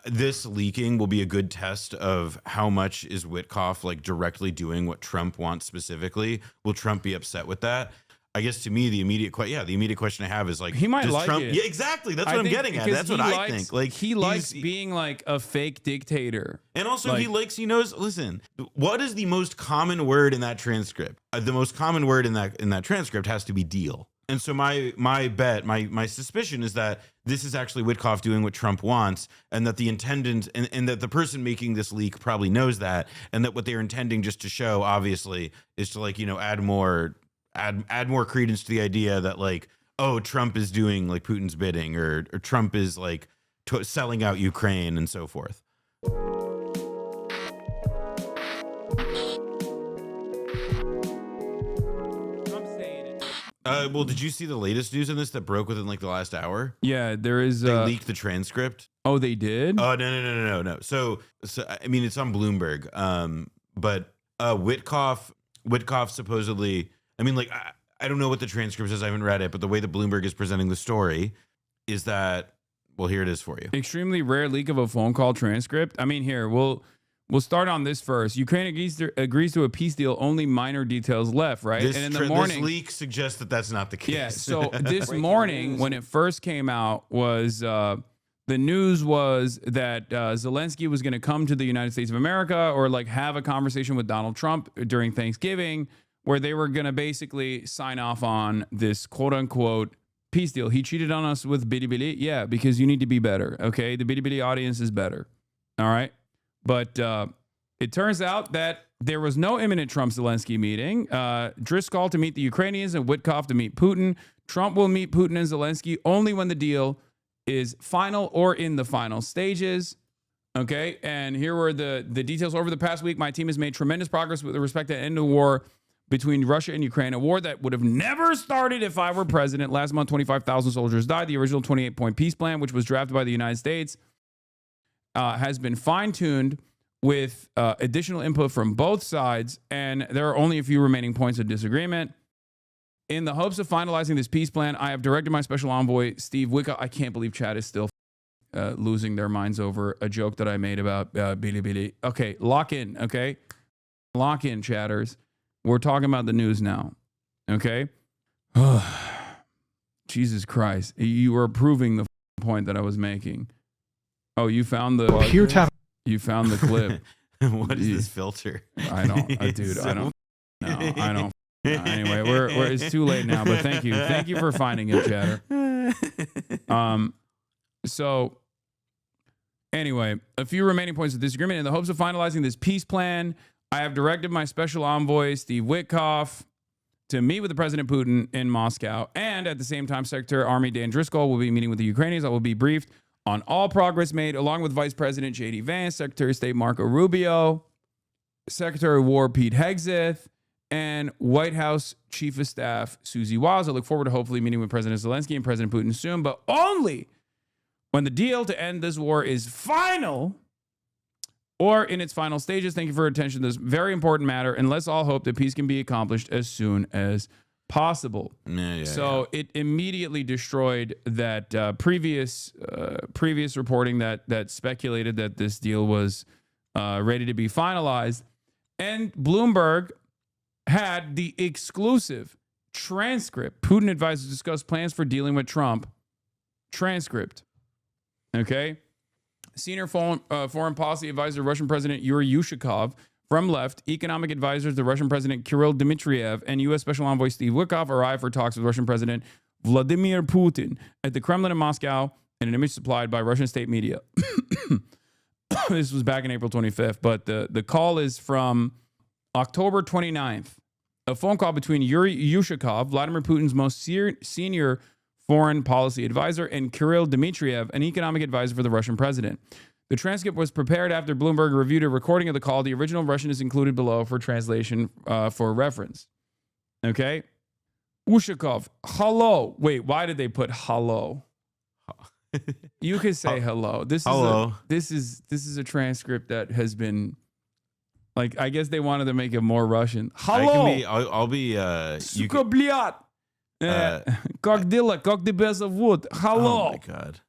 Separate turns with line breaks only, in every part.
this leaking will be a good test of how much is Witkoff like directly doing what Trump wants specifically. Will Trump be upset with that? I guess to me, the immediate question I have is like,
he might
does
like
Trump,
it.
Yeah, exactly. That's what I'm getting at. That's what I think. Like
he likes being like a fake dictator.
And also he knows, listen, what is the most common word in that transcript? The most common word in that transcript has to be deal. And so my suspicion is that this is actually Witkoff doing what Trump wants, and that the intendant and that the person making this leak probably knows that, and that what they're intending just to show, obviously, is to like, add more credence to the idea that like, oh, Trump is doing like Putin's bidding, or Trump is like selling out Ukraine and so forth. Well, did you see the latest news on this that broke within like the last hour?
Yeah, there is.
They leaked the transcript.
Oh, they did?
Oh, no. So I mean, it's on Bloomberg. But Witkoff supposedly. I mean, like, I don't know what the transcript says. I haven't read it, but the way that Bloomberg is presenting the story is that. Well, here it is for you.
Extremely rare leak of a phone call transcript. I mean, here We'll start on this first. Ukraine agrees to a peace deal. Only minor details left, right?
And
in the morning,
this leak suggests that that's not the case.
Yeah. So this morning, when it first came out, was the news was that Zelensky was going to come to the United States of America, or like have a conversation with Donald Trump during Thanksgiving, where they were going to basically sign off on this quote unquote peace deal. He cheated on us with Bidi Bidi. Yeah, because you need to be better. Okay, the Bidi Bidi audience is better. All right. But it turns out that there was no imminent Trump-Zelensky meeting. Driscoll to meet the Ukrainians and Witkoff to meet Putin. Trump will meet Putin and Zelensky only when the deal is final or in the final stages. Okay, and here were the details. Over the past week, my team has made tremendous progress with respect to the end of the war between Russia and Ukraine, a war that would have never started if I were president. Last month, 25,000 soldiers died. The original 28-point peace plan, which was drafted by the United States, has been fine-tuned with additional input from both sides, and there are only a few remaining points of disagreement. In the hopes of finalizing this peace plan, I have directed my special envoy, Steve Wickoff. I can't believe Chad is still losing their minds over a joke that I made about Bidi Bidi. Okay, lock in, okay? Lock in, chatters. We're talking about the news now, okay? Jesus Christ. You were proving the point that I was making. Oh, you found the you found the clip.
What is this filter?
I don't, dude. I don't. No, I don't. No, anyway, we're it's too late now. But thank you for finding it, chatter. So, anyway, a few remaining points of disagreement. In the hopes of finalizing this peace plan, I have directed my special envoy Steve Witkoff to meet with the President Putin in Moscow, and at the same time, Secretary of Army Dan Driscoll will be meeting with the Ukrainians. I will be briefed on all progress made, along with Vice President J.D. Vance, Secretary of State Marco Rubio, Secretary of War Pete Hegseth, and White House Chief of Staff Susie Wiles. I look forward to hopefully meeting with President Zelensky and President Putin soon, but only when the deal to end this war is final or in its final stages. Thank you for your attention to this very important matter, and let's all hope that peace can be accomplished as soon as possible. It immediately destroyed that previous reporting that speculated that this deal was ready to be finalized. And Bloomberg had the exclusive transcript. Putin advisors discuss plans for dealing with Trump. Transcript. Okay. Senior foreign policy advisor, Russian President Yuri Yushakov. From left, economic advisors, the Russian President Kirill Dmitriev and U.S. Special Envoy Steve Witkoff arrived for talks with Russian President Vladimir Putin at the Kremlin in Moscow in an image supplied by Russian state media. This was back in April 25th, but the call is from October 29th. A phone call between Yuri Yushakov, Vladimir Putin's most senior foreign policy advisor, and Kirill Dmitriev, an economic advisor for the Russian president. The transcript was prepared after Bloomberg reviewed a recording of the call. The original Russian is included below for translation for reference. Okay? Ushakov, hello. Wait, why did they put hello? You could say hello. This is a transcript that has been, like, I guess they wanted to make it more Russian. Hello.
I'll be
Сука, блядь. Как дела? Как тебя зовут? Hello.
Oh my God.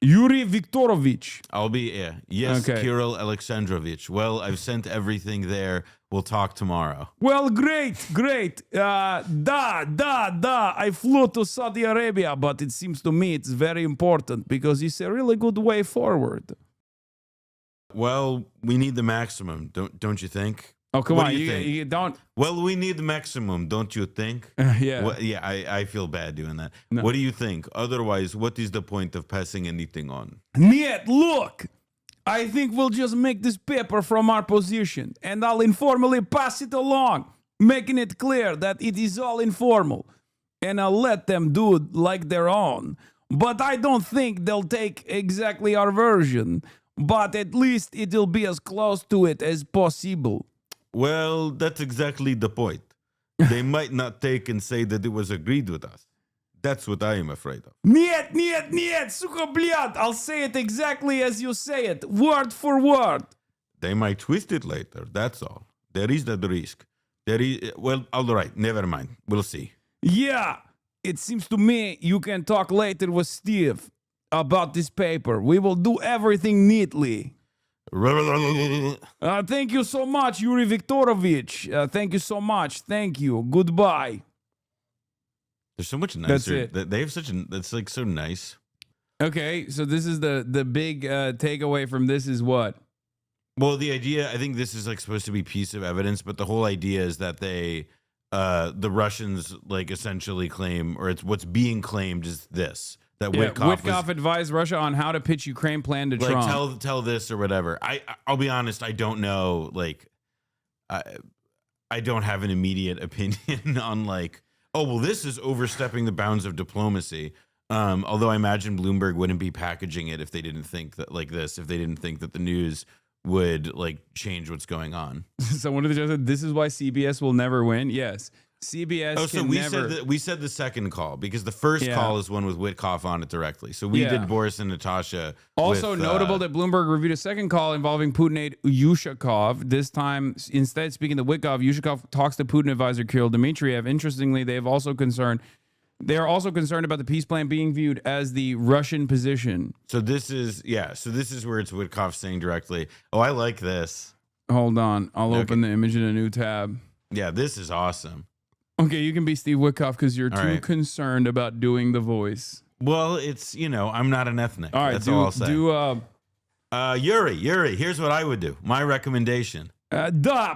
Yuri Viktorovich.
I'll be, yes,
Okay.
Kirill Alexandrovich. Well, I've sent everything there. We'll talk tomorrow.
Well, great. I flew to Saudi Arabia, but it seems to me it's very important because it's a really good way forward.
Well, we need the maximum, don't you think?
Oh, come
What
on.
do you think?
You don't.
Well, we need the maximum, don't you think?
Yeah.
Well, yeah, I feel bad doing that.
No.
What do you think? Otherwise, what is the point of passing anything on?
Niet, look. I think we'll just make this paper from our position and I'll informally pass it along, making it clear that it is all informal. And I'll let them do it like their own. But I don't think they'll take exactly our version. But at least it'll be as close to it as possible.
Well, that's exactly the point. They might not take and say that it was agreed with us. That's what I am afraid of.
Niet, suka bliat. I'll say it exactly as you say it, word for word.
They might twist it later, that's all. There is that risk. Well, all right, never mind. We'll see.
Yeah, it seems to me you can talk later with Steve about this paper. We will do everything neatly. Thank you so much, Yuri Viktorovich. Thank you so much. Thank you. Goodbye.
They're so much nicer.
That's it.
They have that's like so nice.
Okay, so this is the big takeaway from this is what?
Well, the idea, I think this is like supposed to be piece of evidence, but the whole idea is that the Russians like essentially claim, or it's what's being claimed is this, that
Witkoff advised Russia on how to pitch Ukraine plan to
like
Trump.
tell this or whatever. I'll be honest, I don't know. Like, I don't have an immediate opinion on like, oh well, this is overstepping the bounds of diplomacy. Although I imagine Bloomberg wouldn't be packaging it if they didn't think that like this, if they didn't think that the news would like change what's going on.
So one of the judges said, this is why CBS will never win. Yes. CBS
Oh, so we said the second call because the first call is one with Witkoff on it directly. So we did Boris and Natasha.
Also notable that Bloomberg reviewed a second call involving Putin aide Yushakov. This time, instead speaking to Witkoff, Yushakov talks to Putin advisor Kirill Dmitriev. Interestingly, they are also concerned about the peace plan being viewed as the Russian position.
So this is where it's Witkoff saying directly, "Oh, I like this."
Hold on, I'll open the image in a new tab.
Yeah, this is awesome.
Okay, you can be Steve Witkoff because you're too concerned about doing the voice.
Well, it's, I'm not an ethnic.
All right,
that's all I'll say. Yuri, here's what I would do. My recommendation.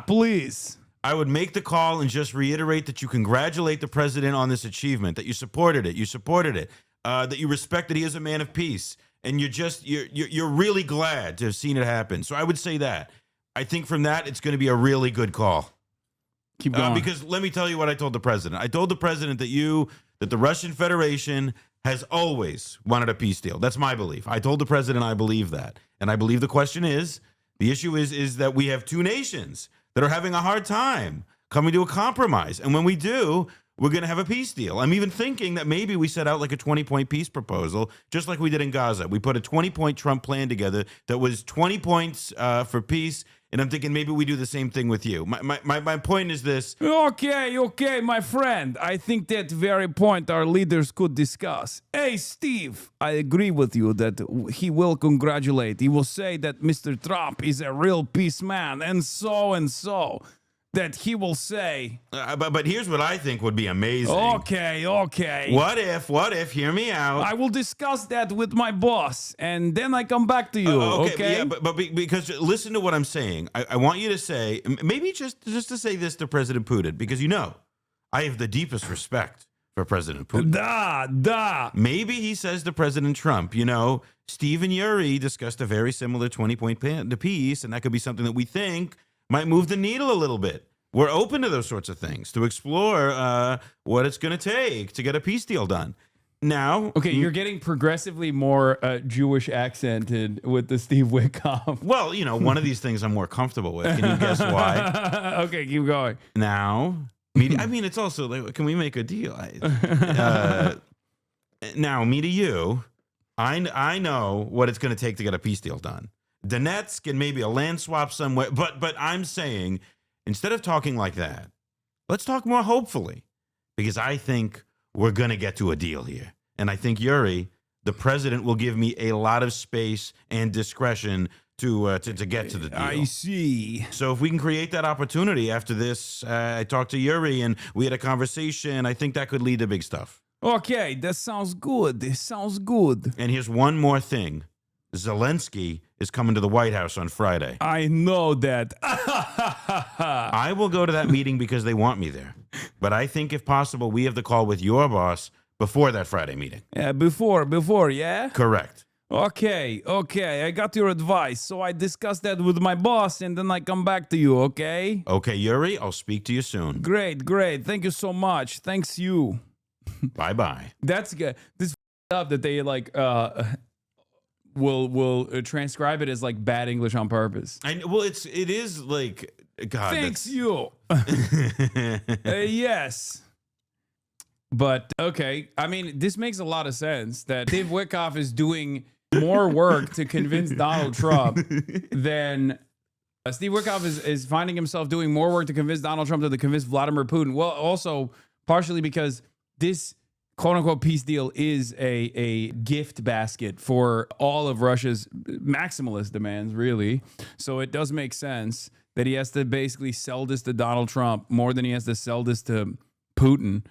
Please.
I would make the call and just reiterate that you congratulate the president on this achievement, that you supported it, that you respect that he is a man of peace, and you're really glad to have seen it happen. So I would say that. I think from that, it's going to be a really good call.
Keep going.
Because let me tell you what I told the president. I told the president that the Russian Federation has always wanted a peace deal. That's my belief. I told the president I believe that. And I believe the issue is that we have two nations that are having a hard time coming to a compromise. And when we do, we're going to have a peace deal. I'm even thinking that maybe we set out like a 20-point peace proposal, just like we did in Gaza. We put a 20-point Trump plan together that was 20 points for peace. And I'm thinking maybe we do the same thing with you. My point is this.
Okay, my friend. I think that very point our leaders could discuss. Hey, Steve, I agree with you that he will congratulate. He will say that Mr. Trump is a real peace man and so. That he will say.
But here's what I think would be amazing.
Okay.
What if, hear me out.
I will discuss that with my boss, and then I come back to you, okay?
Yeah, but because listen to what I'm saying. I want you to say, maybe just to say this to President Putin, because I have the deepest respect for President Putin. Maybe he says to President Trump, Steve and Yuri discussed a very similar 20-point plan to peace, and that could be something that we think might move the needle a little bit. We're open to those sorts of things, to explore what it's going to take to get a peace deal done. Now,
okay, you're getting progressively more Jewish accented with the Steve Witkoff.
Well, one of these things I'm more comfortable with. Can you guess why?
Okay, keep going.
Now, it's also like, can we make a deal? Now, me to you, I know what it's going to take to get a peace deal done. Donetsk and maybe a land swap somewhere. But I'm saying, instead of talking like that, let's talk more hopefully, because I think we're going to get to a deal here. And I think, Yuri, the president will give me a lot of space and discretion to get to the deal.
I see.
So if we can create that opportunity after this, I talked to Yuri and we had a conversation. I think that could lead to big stuff.
Okay, that sounds good. This sounds good.
And here's one more thing. Zelensky is coming to the White House on Friday.
I know that.
I will go to that meeting because they want me there. But I think if possible, we have the call with your boss before that Friday meeting.
Yeah, before, yeah?
Correct.
Okay, I got your advice. So I discussed that with my boss and then I come back to you, okay?
Okay, Yuri, I'll speak to you soon.
Great. Thank you so much. Thanks you.
Bye-bye.
That's good. This up that they like will transcribe it as like bad English on purpose.
Well, it is like God.
Thanks you. Yes. But okay, I mean, this makes a lot of sense that Steve Witkoff is doing more work to convince Donald Trump than Steve Witkoff is finding himself doing more work to convince Donald Trump than to convince Vladimir Putin. Well, also partially because this quote unquote peace deal is a gift basket for all of Russia's maximalist demands, really. So it does make sense that he has to basically sell this to Donald Trump more than he has to sell this to Putin.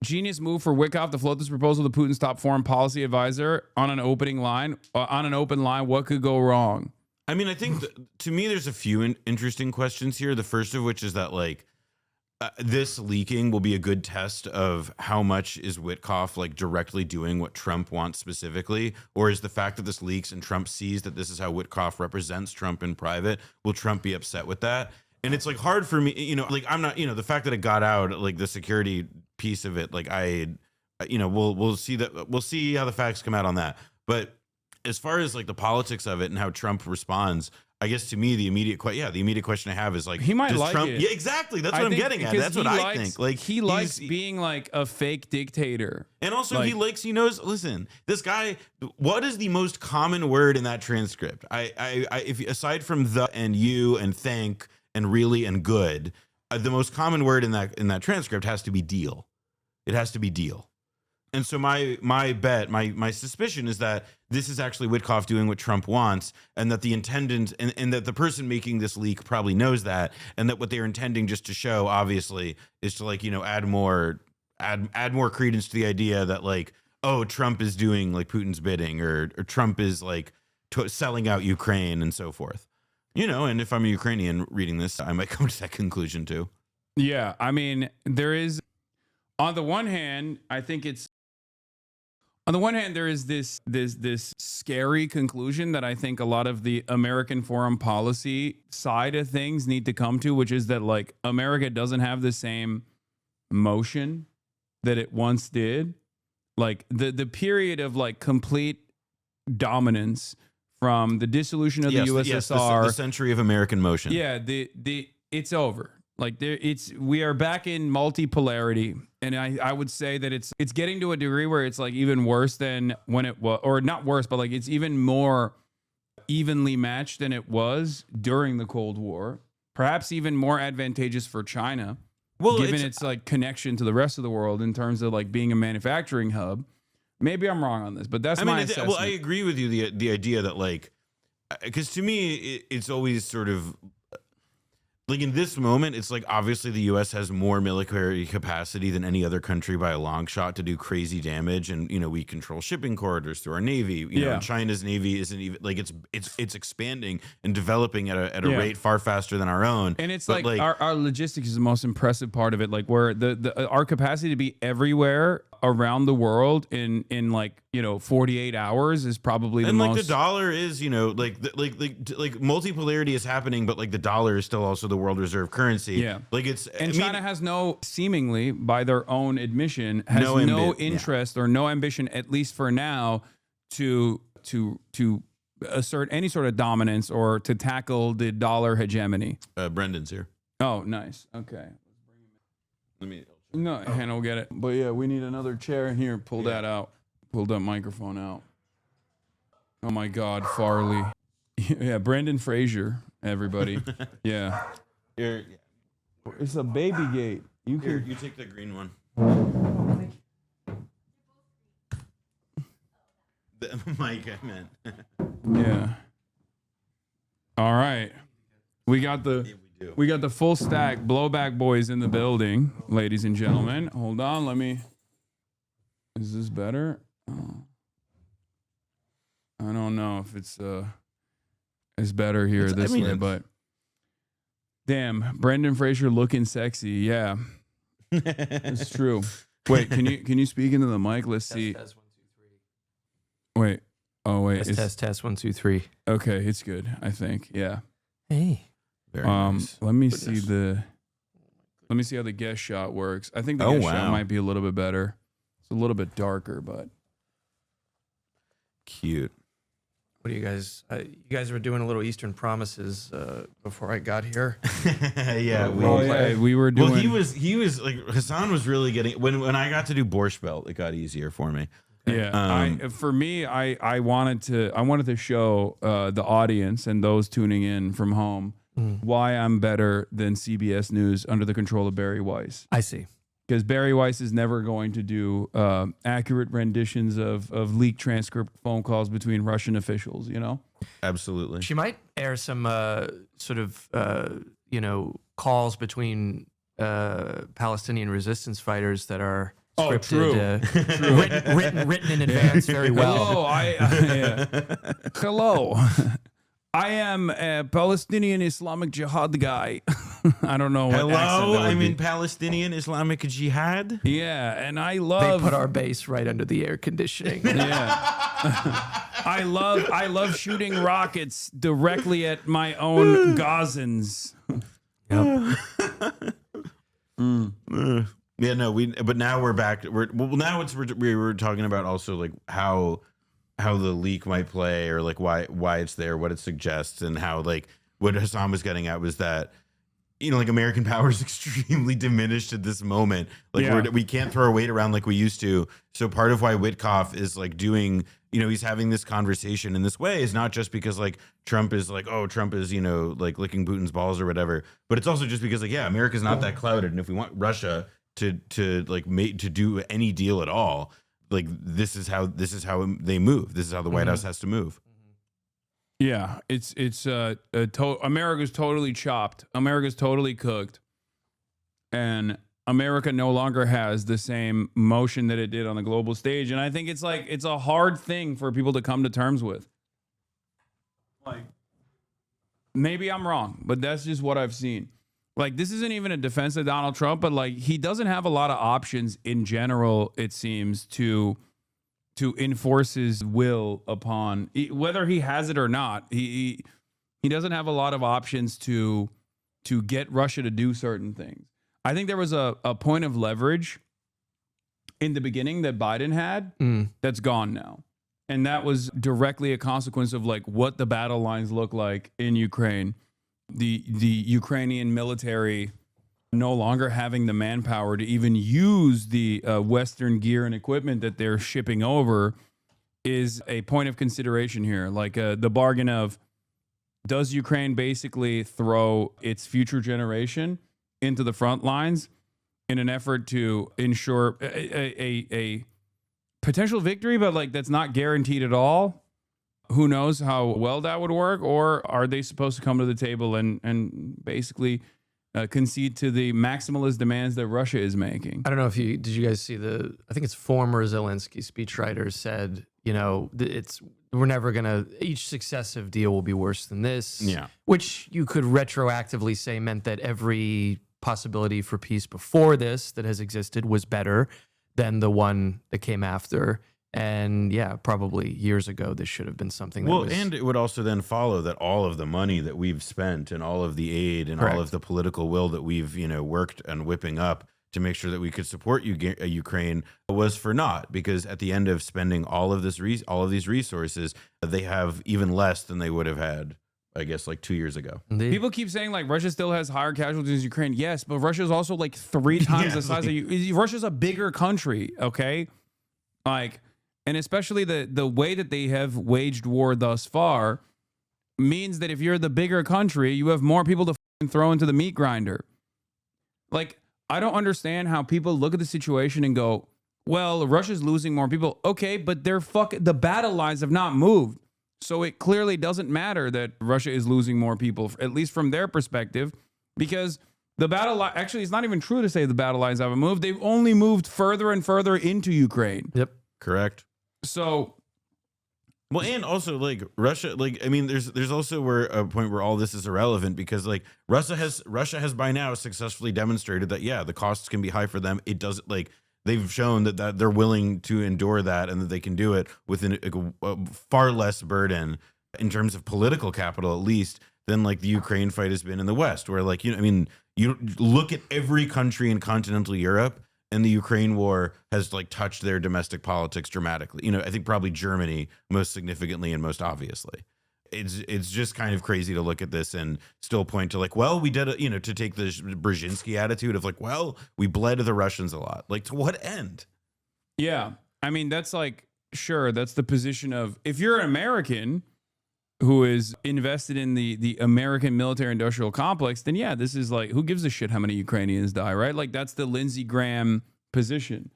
Genius move for Witkoff to float this proposal to Putin's top foreign policy advisor on an open line. What could go wrong?
I mean, I think to me, there's a few interesting questions here. The first of which is that like this leaking will be a good test of how much is Witkoff like directly doing what Trump wants specifically, or is the fact that this leaks and Trump sees that this is how Witkoff represents Trump in private, will Trump be upset with that? And it's like hard for me, you know, like I'm not, you know, the fact that it got out, like the security piece of it, like we'll see that, we'll see how the facts come out on that. But as far as like the politics of it and how Trump responds, I guess to me the immediate question I have is like,
he might like
Trump,
it.
Yeah, exactly. That's what I'm getting at. That's what I think. Like
he likes being like a fake dictator,
and also he knows. Listen, this guy. What is the most common word in that transcript? If aside from the and you and thank and really and good, the most common word in that transcript has to be deal. It has to be deal. And so my suspicion is that this is actually Witkoff doing what Trump wants, and that the intendant and that the person making this leak probably knows that, and that what they're intending just to show, obviously, is to like, you know, add more credence to the idea that like, oh, Trump is doing like Putin's bidding, or Trump is like selling out Ukraine and so forth. You know, and if I'm a Ukrainian reading this, I might come to that conclusion too.
Yeah, I mean, there is, on the one hand, there is this scary conclusion that I think a lot of the American foreign policy side of things need to come to, which is that like America doesn't have the same motion that it once did. Like the period of like complete dominance from the dissolution of the USSR,
the century of American motion.
Yeah, it's over. Like we are back in multipolarity, and I would say that it's getting to a degree where it's like even worse than when it was, or not worse, but like it's even more evenly matched than it was during the Cold War. Perhaps even more advantageous for China, given its like connection to the rest of the world in terms of like being a manufacturing hub. Maybe I'm wrong on this, but that's my assessment.
Well, I agree with you. The idea that like, because to me, it's always sort of like in this moment, it's like obviously the U.S. has more military capacity than any other country by a long shot to do crazy damage, and you know we control shipping corridors through our navy. You know, and China's navy isn't even like it's expanding and developing at a rate far faster than our own.
And it's like our logistics is the most impressive part of it. Like where our capacity to be everywhere around the world in like, you know, 48 hours is probably the most.
And like the dollar is, you know, like multipolarity is happening, but like the dollar is still also the world reserve currency.
Yeah.
Like it's,
and China has seemingly by their own admission, has no interest or no ambition, at least for now, to assert any sort of dominance or to tackle the dollar hegemony.
Brendan's here.
Oh, nice. Okay.
Let me.
No, Hannah will get it. But yeah, we need another chair in here. Pull that out. Pull that microphone out. Oh my God, Farley. Yeah, Brendan Fraser, everybody. Yeah.
Here,
it's a baby gate.
You take the green one. Mike, I meant.
Yeah. All right. We got the full stack Blowback boys in the building, ladies and gentlemen. Hold on, is this better? Oh. I don't know if it's better here way, but damn, Brendan Fraser looking sexy. Yeah. It's true. Wait, can you speak into the mic? Let's see.
Test 1 2 3.
Wait. Oh wait.
Test 1 2 3.
Okay, it's good. I think. Yeah.
Hey.
Very nice.
Let me see how the guest shot works. I think the guest shot might be a little bit better. It's a little bit darker, but
cute.
What do you guys? You guys were doing a little Eastern Promises before I got here.
Yeah,
we were doing.
Well, he was like Hasan was really getting when I got to do Borscht Belt, it got easier for me.
Yeah, I wanted to show the audience and those tuning in from home why I'm better than CBS News under the control of Barry Weiss.
I see.
Because Barry Weiss is never going to do accurate renditions of leaked transcript phone calls between Russian officials, you know?
Absolutely.
She might air some sort of, calls between Palestinian resistance fighters that are scripted, written in advance very well.
Hello. I am a Palestinian Islamic Jihad guy. I don't know what accent that would be.
Palestinian Islamic Jihad.
Yeah, and I love.
They put our base right under the air conditioning.
Yeah, I love shooting rockets directly at my own Gazans.
Yep.
Yeah, no, but now we're back. We were talking about also like how the leak might play or like why it's there, what it suggests, and how like what Hasan was getting at was that, you know, like American power is extremely diminished at this moment. Like we can't throw our weight around like we used to. So part of why Witkoff is like doing, you know, he's having this conversation in this way is not just because like Trump is like, oh, Trump is, you know, like licking Putin's balls or whatever, but it's also just because like, yeah, America's not that clouded. And if we want Russia to do any deal at all, like this is how they move. This is how the White House has to move.
Yeah, it's America's totally chopped. America's totally cooked, and America no longer has the same motion that it did on the global stage. And I think it's a hard thing for people to come to terms with. Like, maybe I'm wrong, but that's just what I've seen. Like, this isn't even a defense of Donald Trump, but like he doesn't have a lot of options in general, it seems, to enforce his will upon, whether he has it or not. He doesn't have a lot of options to get Russia to do certain things. I think there was a point of leverage in the beginning that Biden had that's gone now. And that was directly a consequence of like what the battle lines look like in Ukraine. The Ukrainian military no longer having the manpower to even use the Western gear and equipment that they're shipping over is a point of consideration here. Like the bargain of, does Ukraine basically throw its future generation into the front lines in an effort to ensure a potential victory, but like that's not guaranteed at all? Who knows how well that would work? Or are they supposed to come to the table and basically concede to the maximalist demands that Russia is making?
I don't know if did you guys see I think it's former Zelensky speechwriter said, you know, we're never going to, each successive deal will be worse than this.
Yeah.
Which you could retroactively say meant that every possibility for peace before this that has existed was better than the one that came after. And yeah, probably years ago, this should have been something that
and it would also then follow that all of the money that we've spent and all of the aid and all of the political will that we've, you know, worked on whipping up to make sure that we could support Ukraine was for naught, because at the end of spending all of these resources, they have even less than they would have had, I guess, like 2 years ago.
Indeed.
People keep saying like Russia still has higher casualties than Ukraine. Yes, but Russia is also like 3 times the size of you. Russia's a bigger country, okay? Like, and especially the way that they have waged war thus far means that if you're the bigger country, you have more people to throw into the meat grinder. Like, I don't understand how people look at the situation and go, well, Russia's losing more people. Okay, but the battle lines have not moved. So it clearly doesn't matter that Russia is losing more people, at least from their perspective, because the battle line, actually, it's not even true to say the battle lines haven't moved. They've only moved further and further into Ukraine.
Yep.
Correct.
So,
well, and also like Russia, like I mean, there's also where a point where all this is irrelevant because like Russia has by now successfully demonstrated that the costs can be high for them. It doesn't like they've shown that they're willing to endure that and that they can do it with a far less burden in terms of political capital, at least, than like the Ukraine fight has been in the West, where like I mean, you look at every country in continental Europe. And the Ukraine war has like touched their domestic politics dramatically. I think probably Germany most significantly and most obviously. It's just kind of crazy to look at this and still point to like, well, we did to take the Brzezinski attitude of like, well, we bled the Russians a lot. Like, to what end?
Yeah, I mean, that's like, sure, that's the position of, if you're an American who is invested in the American military industrial complex, then yeah, this is like, who gives a shit how many Ukrainians die, right? Like, that's the Lindsey Graham position.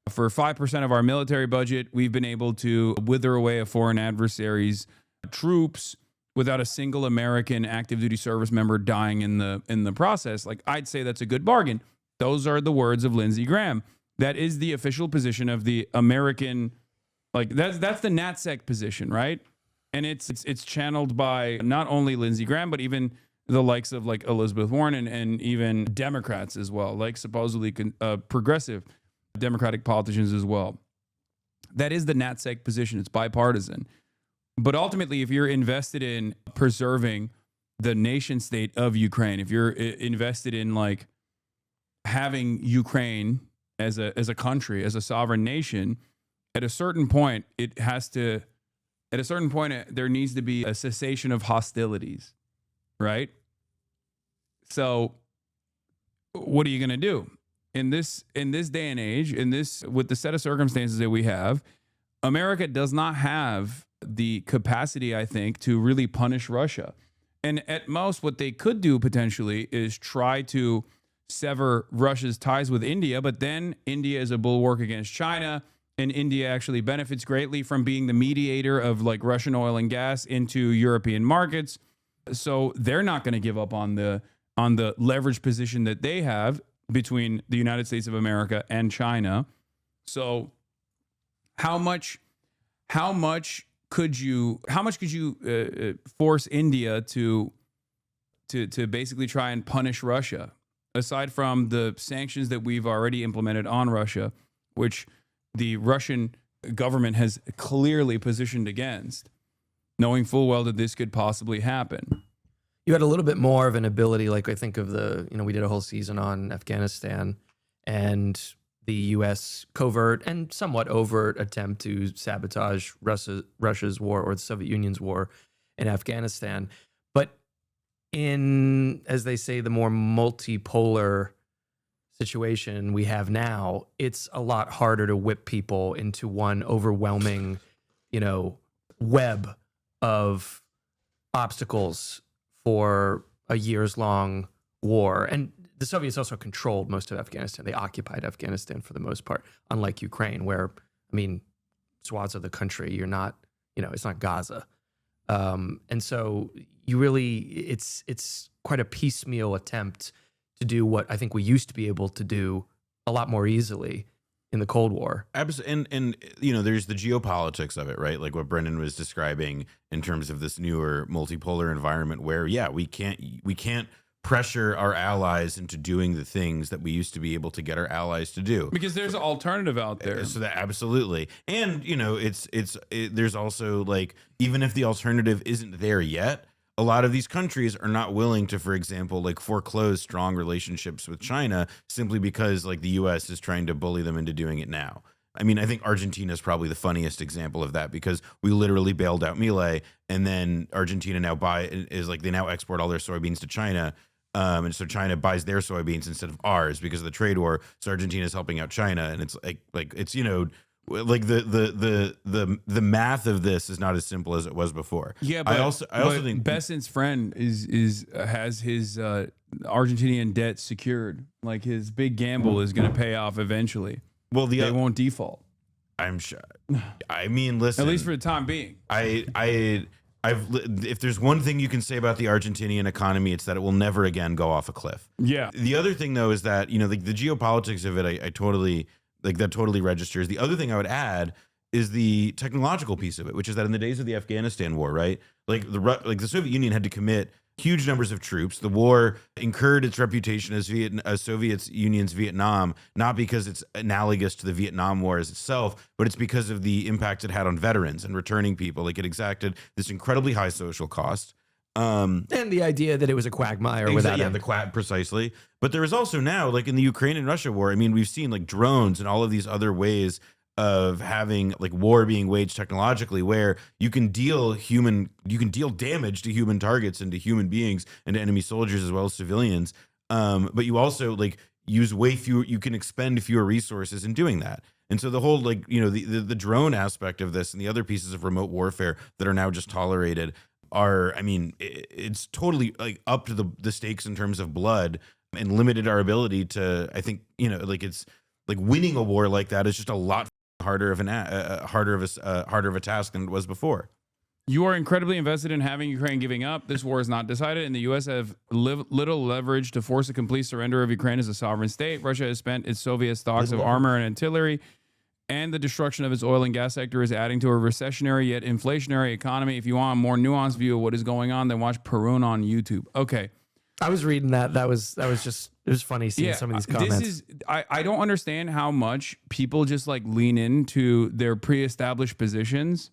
For 5% of our military budget, we've been able to wither away a foreign adversary's troops without a single American active duty service member dying in the process. Like, I'd say that's a good bargain. Those are the words of Lindsey Graham. That is the official position of the American, like that's the NatSec position, right? And it's channeled by not only Lindsey Graham, but even the likes of like Elizabeth Warren and even Democrats as well, like supposedly progressive Democratic politicians as well. That is the NatSec position. It's bipartisan. But ultimately, if you're invested in preserving the nation state of Ukraine, if you're invested in like having Ukraine as a country, as a sovereign nation, at a certain point, there needs to be a cessation of hostilities, right? So what are you going to do? In this day and age, with the set of circumstances that we have, America does not have the capacity, I think, to really punish Russia. And at most, what they could do potentially is try to sever Russia's ties with India, but then India is a bulwark against China. And India actually benefits greatly from being the mediator of like Russian oil and gas into European markets. So they're not going to give up on the leverage position that they have between the United States of America and China. So how much could you force India to basically try and punish Russia, aside from the sanctions that we've already implemented on Russia, which the Russian government has clearly positioned against, knowing full well that this could possibly happen?
You had a little bit more of an ability, like I think of we did a whole season on Afghanistan and the U.S. covert and somewhat overt attempt to sabotage Russia's war or the Soviet Union's war in Afghanistan. But in, as they say, the more multipolar situation we have now, it's a lot harder to whip people into one overwhelming, web of obstacles for a years-long war. And the Soviets also controlled most of Afghanistan. They occupied Afghanistan for the most part, unlike Ukraine, where, swaths of the country, you're not, it's not Gaza. And so you really, it's quite a piecemeal attempt to do what I think we used to be able to do a lot more easily in the Cold War.
Absolutely. And there's the geopolitics of it, right? Like what Brendan was describing in terms of this newer multipolar environment where, we can't pressure our allies into doing the things that we used to be able to get our allies to do.
Because there's an alternative out there.
So that absolutely. And, there's also like, even if the alternative isn't there yet, a lot of these countries are not willing to, for example, like foreclose strong relationships with China simply because like the U.S. is trying to bully them into doing it now. I think Argentina is probably the funniest example of that because we literally bailed out Milei, and then Argentina now they now export all their soybeans to China. And so China buys their soybeans instead of ours because of the trade war. So Argentina is helping out China, and it's like it's like the math of this is not as simple as it was before.
Yeah, but I also think Besant's friend has his Argentinian debt secured. Like his big gamble is going to pay off eventually.
Well,
they won't default.
I'm sure. I mean, listen.
At least for the time being.
If there's one thing you can say about the Argentinian economy, it's that it will never again go off a cliff.
Yeah.
The other thing, though, is that, the geopolitics of it, I totally, that totally registers. The other thing I would add is the technological piece of it, which is that in the days of the Afghanistan war, right? The Soviet Union had to commit huge numbers of troops. The war incurred its reputation as Soviet Union's Vietnam, not because it's analogous to the Vietnam War as itself, but it's because of the impact it had on veterans and returning people. Like, it exacted this incredibly high social cost.
And the idea that it was a quagmire without
the quag, precisely. But there is also now, like in the Ukraine and Russia war, I mean, we've seen like drones and all of these other ways of having like war being waged technologically, where you can deal damage to human targets and to human beings and to enemy soldiers as well as civilians. But you also like use way fewer, you can expend fewer resources in doing that. And so the whole the drone aspect of this and the other pieces of remote warfare that are now just tolerated are, I mean, it's totally like up to the stakes in terms of blood, and limited our ability to, I think, it's like winning a war like that is just a lot harder of a task than it was before.
You are incredibly invested in having Ukraine giving up. This war is not decided, and the U.S. have little leverage to force a complete surrender of Ukraine as a sovereign state. Russia has spent its Soviet stocks of armor and artillery, and the destruction of its oil and gas sector is adding to a recessionary yet inflationary economy. If you want a more nuanced view of what is going on, then watch Perun on YouTube. Okay.
I was reading that. That was just, it was funny seeing some of these comments.
I don't understand how much people just like lean into their pre-established positions,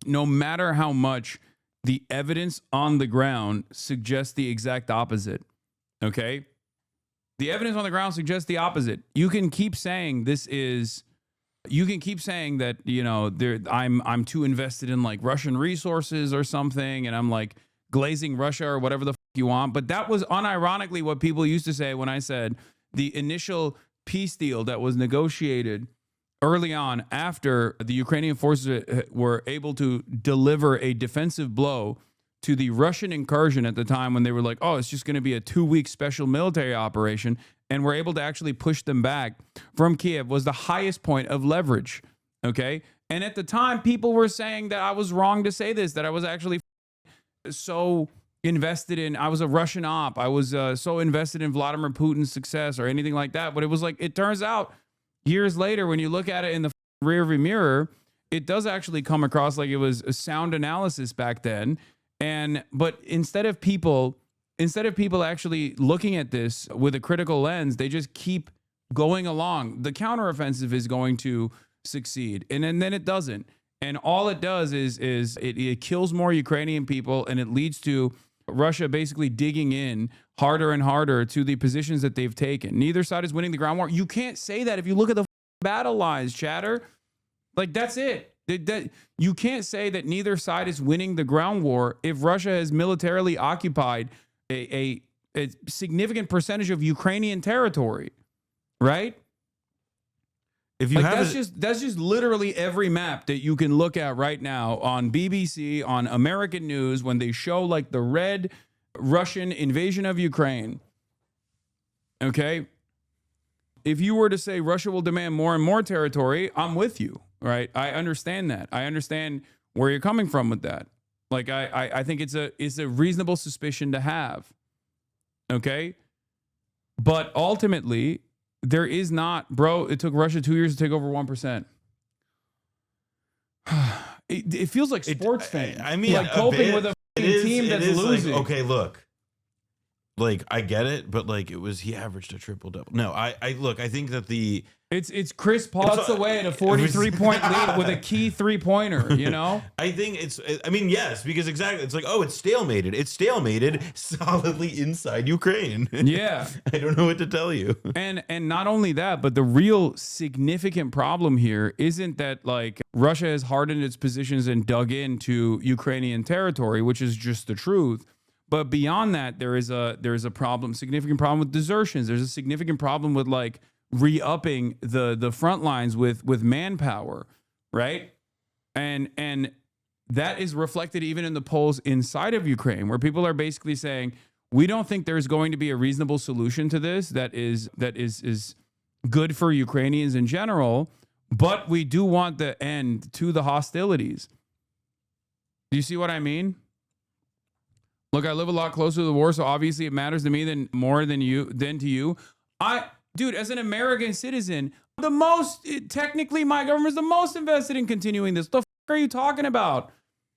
no matter how much the evidence on the ground suggests the exact opposite. Okay? The evidence on the ground suggests the opposite. You can keep saying that, I'm too invested in like Russian resources or something, and I'm like glazing Russia or whatever the you want. But that was unironically what people used to say when I said the initial peace deal that was negotiated early on after the Ukrainian forces were able to deliver a defensive blow to the Russian incursion at the time, when they were like, oh, it's just going to be a 2-week special military operation, and we're able to actually push them back from Kiev, was the highest point of leverage. Okay. And at the time, people were saying that I was wrong to say this, that I was actually so invested in, I was a Russian op, I was so invested in Vladimir Putin's success or anything like that. But it was like, it turns out years later, when you look at it in the rearview mirror, it does actually come across like it was a sound analysis back then. But instead of people actually looking at this with a critical lens, they just keep going along. The counteroffensive is going to succeed, and then it doesn't. And all it does is it kills more Ukrainian people, and it leads to Russia basically digging in harder and harder to the positions that they've taken. Neither side is winning the ground war. You can't say that if you look at the battle lines, chatter. Like, that's it. You can't say that neither side is winning the ground war if Russia has militarily occupied a significant percentage of Ukrainian territory, right?
If you
that's just literally every map that you can look at right now on BBC, on American news, when they show like the red Russian invasion of Ukraine. Okay. If you were to say Russia will demand more and more territory, I'm with you, right? I understand that. I understand where you're coming from with that. Like, I think it's a reasonable suspicion to have. Okay. But ultimately, there is not, bro, it took Russia 2 years to take over 1%. It feels like sports fans.
I mean,
like coping with a team that's losing.
Like, okay, look. Like, I get it, but like he averaged a triple-double. No, I think that
it's Chris Potts away at a 43-point lead with a key 3-pointer, you know?
I think yes, because exactly, it's like, oh, it's stalemated. It's stalemated solidly inside Ukraine.
Yeah.
I don't know what to tell you.
And not only that, but the real significant problem here isn't that like Russia has hardened its positions and dug into Ukrainian territory, which is just the truth. But beyond that, there is a problem, significant problem with desertions. There's a significant problem with like re-upping the front lines with manpower, right? And that is reflected even in the polls inside of Ukraine, where people are basically saying, we don't think there's going to be a reasonable solution to this that is good for Ukrainians in general, but we do want the end to the hostilities. Do you see what I mean? Look, I live a lot closer to the war, so obviously it matters to me more than to you. Dude, as an American citizen, technically my government is the most invested in continuing this. The fuck are you talking about?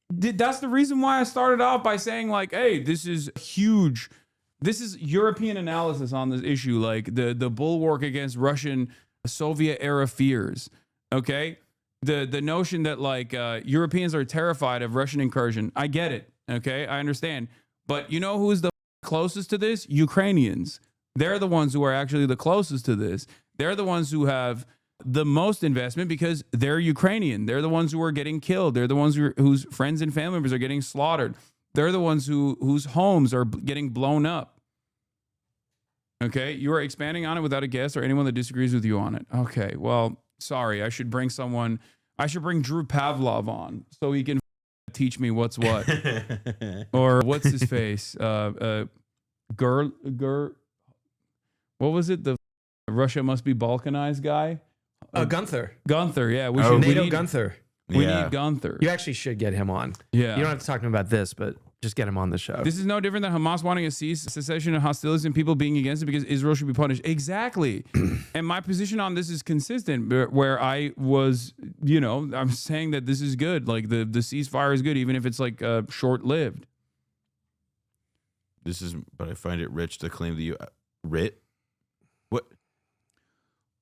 That's the reason why I started off by saying, like, hey, this is huge. This is European analysis on this issue, like the bulwark against Russian Soviet era fears. Okay, the notion that like Europeans are terrified of Russian incursion. I get it. Okay, I understand. But you know who's the closest to this? Ukrainians. They're the ones who are actually the closest to this. They're the ones who have the most investment because they're Ukrainian. They're the ones who are getting killed. They're the ones whose friends and family members are getting slaughtered. They're the ones whose homes are getting blown up. Okay, you are expanding on it without a guest or anyone that disagrees with you on it. Okay, well, sorry. I should bring Drew Pavlov on so he can teach me what's what. Or what's his face? What was it? The Russia must be balkanized guy?
Gunther.
Gunther, yeah. We
need Gunther.
We need Gunther.
You actually should get him on.
Yeah.
You don't have to talk to him about this, but just get him on the show.
This is no different than Hamas wanting to cease cessation of hostilities and people being against it because Israel should be punished. Exactly. And my position on this is consistent, where I was, I'm saying that this is good. Like the ceasefire is good, even if it's like short-lived.
But I find it rich to claim that what?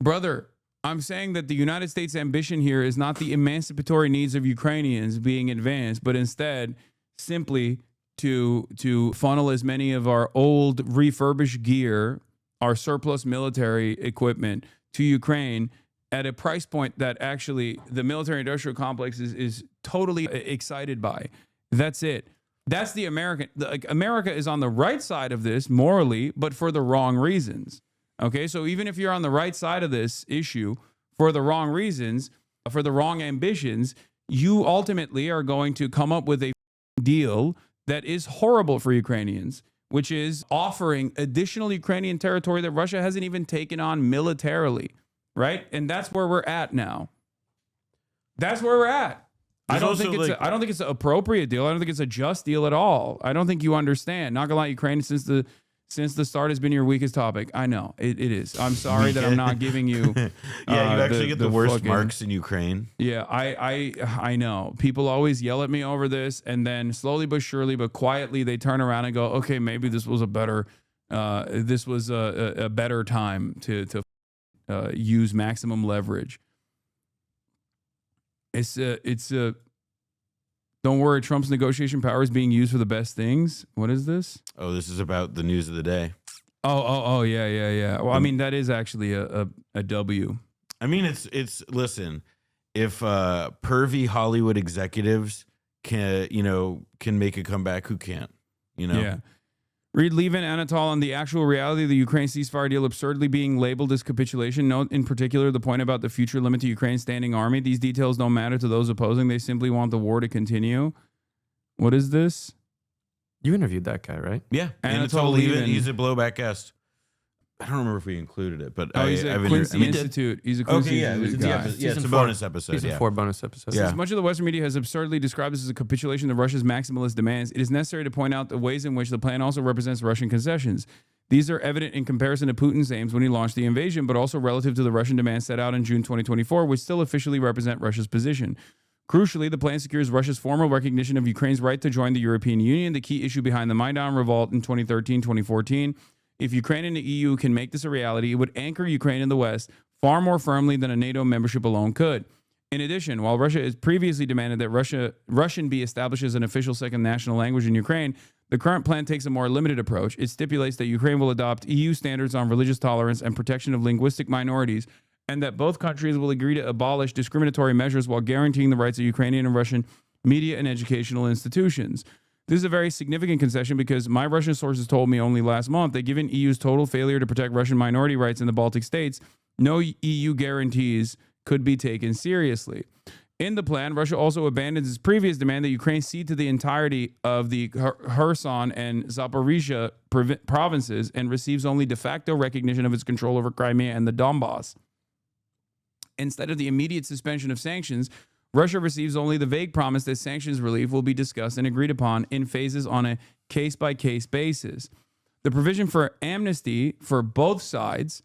Brother, I'm saying that the United States' ambition here is not the emancipatory needs of Ukrainians being advanced, but instead simply to funnel as many of our old refurbished gear, our surplus military equipment to Ukraine at a price point that actually the military industrial complex is totally excited by. That's it. That's the America is on the right side of this morally, but for the wrong reasons. Okay, so even if you're on the right side of this issue for the wrong reasons, for the wrong ambitions, you ultimately are going to come up with a deal that is horrible for Ukrainians, which is offering additional Ukrainian territory that Russia hasn't even taken on militarily, right? And that's where we're at now. That's where we're at. I don't think it's an appropriate deal. I don't think it's a just deal at all. I don't think you understand. Not gonna lie, Ukraine since the start has been your weakest topic. I know it is. I'm sorry that I'm not giving you.
You actually get the worst marks in Ukraine.
Yeah, I know. People always yell at me over this, and then slowly but surely, but quietly, they turn around and go, "Okay, maybe this was a better time to use maximum leverage." Don't worry, Trump's negotiation power is being used for the best things. What is this?
Oh, this is about the news of the day.
Oh, yeah. Well, I mean, that is actually a W.
I mean, it's listen, if pervy Hollywood executives can make a comeback, who can't?
Yeah. Read Levin Anatol on the actual reality of the Ukraine ceasefire deal absurdly being labeled as capitulation. Note in particular the point about the future limit to Ukraine's standing army. These details don't matter to those opposing. They simply want the war to continue. What is this?
You interviewed that guy, right?
Yeah.
Anatol Levin.
He's a Blowback guest. I don't remember if we included it, but
he's at Quincy Institute. He's a Quincy Institute guy.
It's a bonus episode.
Season 4 bonus episode.
Since much of the Western media has absurdly described this as a capitulation of Russia's maximalist demands, it is necessary to point out the ways in which the plan also represents Russian concessions. These are evident in comparison to Putin's aims when he launched the invasion, but also relative to the Russian demands set out in June 2024, which still officially represent Russia's position. Crucially, the plan secures Russia's formal recognition of Ukraine's right to join the European Union, the key issue behind the Maidan revolt in 2013-2014. If Ukraine and the EU can make this a reality, it would anchor Ukraine in the West far more firmly than a NATO membership alone could. In addition, while Russia has previously demanded that Russian be established as an official second national language in Ukraine, the current plan takes a more limited approach. It stipulates that Ukraine will adopt EU standards on religious tolerance and protection of linguistic minorities, and that both countries will agree to abolish discriminatory measures while guaranteeing the rights of Ukrainian and Russian media and educational institutions. This is a very significant concession because my Russian sources told me only last month that given EU's total failure to protect Russian minority rights in the Baltic states, no EU guarantees could be taken seriously. In the plan, Russia also abandons its previous demand that Ukraine cede to the entirety of the Kherson and Zaporizhia provinces and receives only de facto recognition of its control over Crimea and the Donbass. Instead of the immediate suspension of sanctions, Russia receives only the vague promise that sanctions relief will be discussed and agreed upon in phases on a case-by-case basis. The provision for amnesty for both sides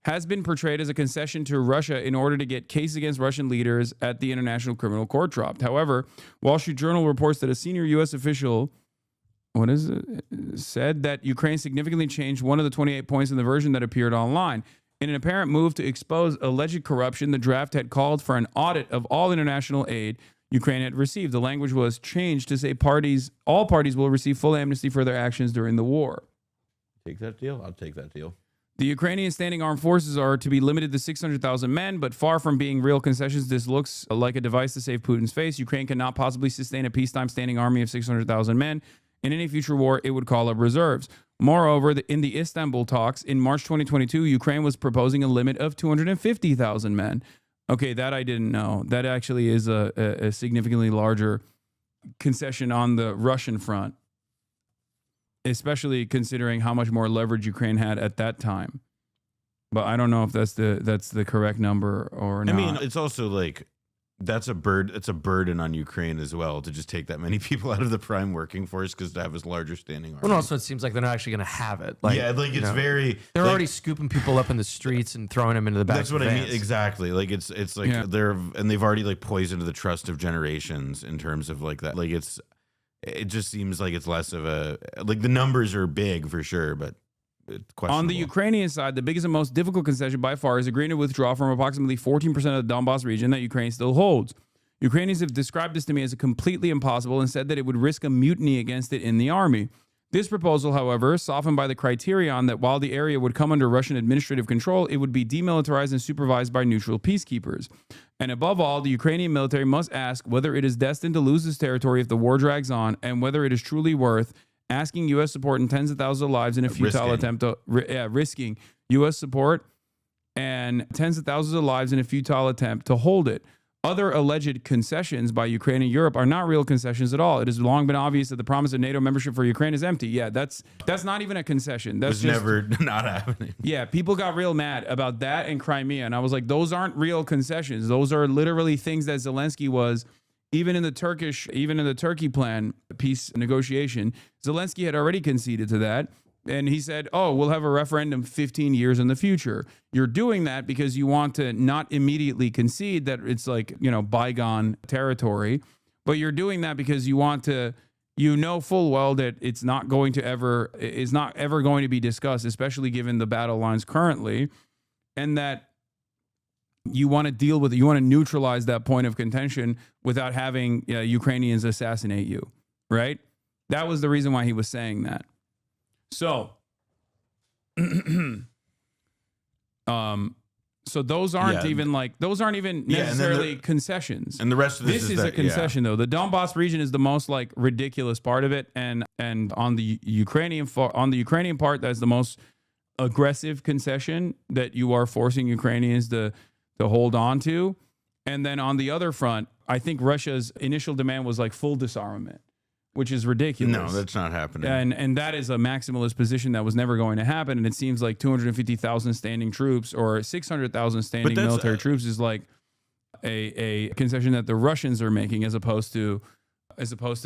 has been portrayed as a concession to Russia in order to get cases against Russian leaders at the International Criminal Court dropped. However, Wall Street Journal reports that a senior U.S. official said that Ukraine significantly changed one of the 28 points in the version that appeared online. In an apparent move to expose alleged corruption, the draft had called for an audit of all international aid Ukraine had received. The language was changed to say all parties will receive full amnesty for their actions during the war.
Take that deal? I'll take that deal.
The Ukrainian standing armed forces are to be limited to 600,000 men, but far from being real concessions, this looks like a device to save Putin's face. Ukraine cannot possibly sustain a peacetime standing army of 600,000 men. In any future war, it would call up reserves. Moreover, in the Istanbul talks in March 2022, Ukraine was proposing a limit of 250,000 men. Okay, that I didn't know. That actually is a significantly larger concession on the Russian front, especially considering how much more leverage Ukraine had at that time. But I don't know if that's the correct number or not.
I mean, it's also like it's a burden on Ukraine as well to just take that many people out of the prime working force because to have this larger standing army.
Well, also it seems like they're not actually going to have it. Like,
yeah, like it's very.
They're
like,
already scooping people up in the streets and throwing them into the back.
That's what I mean. Exactly. Like it's like they've already like poisoned the trust of generations in terms of like that. Like it just seems like it's less of a like the numbers are big for sure, but it's questionable.
On the Ukrainian side, the biggest and most difficult concession by far is agreeing to withdraw from approximately 14% of the Donbass region that Ukraine still holds. Ukrainians have described this to me as completely impossible and said that it would risk a mutiny against it in the army. This proposal, however, softened by the criterion that while the area would come under Russian administrative control, it would be demilitarized and supervised by neutral peacekeepers. And above all, the Ukrainian military must ask whether it is destined to lose this territory if the war drags on and whether it is truly worth asking U.S. support and tens of thousands of lives in a futile attempt to risking U.S. support and tens of thousands of lives in a futile attempt to hold it. Other alleged concessions by Ukraine and Europe are not real concessions at all. It has long been obvious that the promise of NATO membership for Ukraine is empty. Yeah, that's not even a concession. That's
just never not happening.
Yeah, people got real mad about that and Crimea, and I was like, those aren't real concessions. Those are literally things that Zelensky was. Even in the Turkey plan, peace negotiation, Zelensky had already conceded to that. And he said, oh, we'll have a referendum 15 years in the future. You're doing that because you want to not immediately concede that it's like, bygone territory. But you're doing that because you want to, full well that it's not ever going to be discussed, especially given the battle lines currently. And that you want to deal with it. You want to neutralize that point of contention without having Ukrainians assassinate you, right? That was the reason why he was saying that. So, so those aren't even necessarily concessions.
And the rest of
this is a concession though. The Donbass region is the most like ridiculous part of it, and on the Ukrainian part, that's the most aggressive concession that you are forcing Ukrainians to hold on to. And then on the other front, I think Russia's initial demand was like full disarmament, which is ridiculous.
No, that's not happening.
And that is a maximalist position that was never going to happen. And it seems like 250,000 standing troops or 600,000 standing military troops is like a concession that the Russians are making as opposed to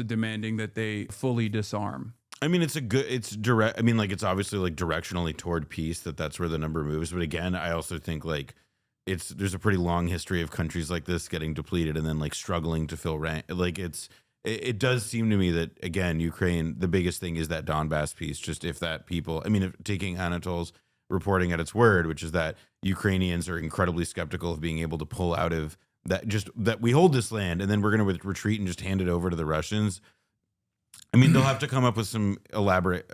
demanding that they fully disarm.
I mean, it's direct. I mean, like it's obviously like directionally toward peace that's where the number moves. But again, I also think like there's a pretty long history of countries like this getting depleted and then like struggling to fill rank. Like it does seem to me that, again, Ukraine, the biggest thing is that Donbass piece. Just if taking Anatol's reporting at its word, which is that Ukrainians are incredibly skeptical of being able to pull out of that, just that we hold this land and then we're going to retreat and just hand it over to the Russians. I mean, they'll have to come up with some elaborate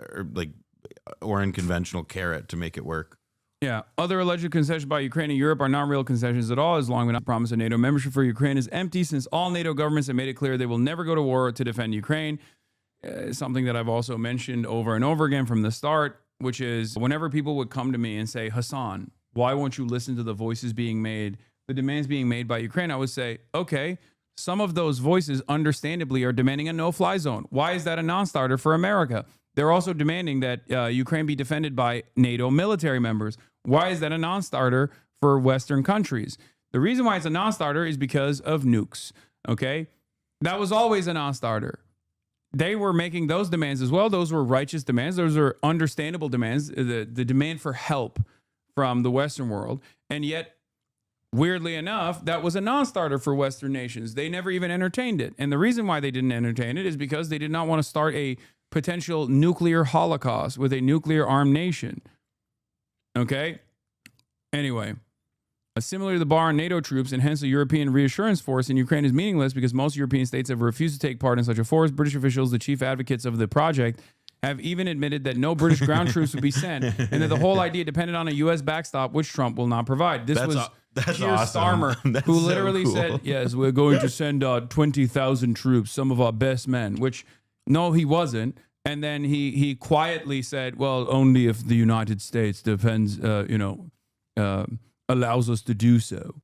or unconventional carrot to make it work.
Yeah. Other alleged concessions by Ukraine and Europe are not real concessions at all, as long as the promise of NATO membership for Ukraine is empty, since all NATO governments have made it clear they will never go to war to defend Ukraine. Something that I've also mentioned over and over again from the start, which is whenever people would come to me and say, Hasan, why won't you listen to the voices being made, the demands being made by Ukraine? I would say, okay, some of those voices, understandably, are demanding a no-fly zone. Why is that a non-starter for America? They're also demanding that Ukraine be defended by NATO military members. Why is that a non-starter for Western countries? The reason why it's a non-starter is because of nukes, okay? That was always a non-starter. They were making those demands as well. Those were righteous demands. Those are understandable demands, the demand for help from the Western world. And yet, weirdly enough, that was a non-starter for Western nations. They never even entertained it. And the reason why they didn't entertain it is because they did not want to start a potential nuclear holocaust with a nuclear armed nation. Okay? Anyway, similar to the bar on NATO troops and hence the European reassurance force in Ukraine is meaningless because most European states have refused to take part in such a force. British officials, the chief advocates of the project, have even admitted that no British ground troops would be sent and that the whole idea depended on a U.S. backstop, which Trump will not provide. This was Keir
awesome.
Starmer, who literally said, yes, we're going to send 20,000 troops, some of our best men, which, no, he wasn't. And then he quietly said, well, only if the United States allows us to do so.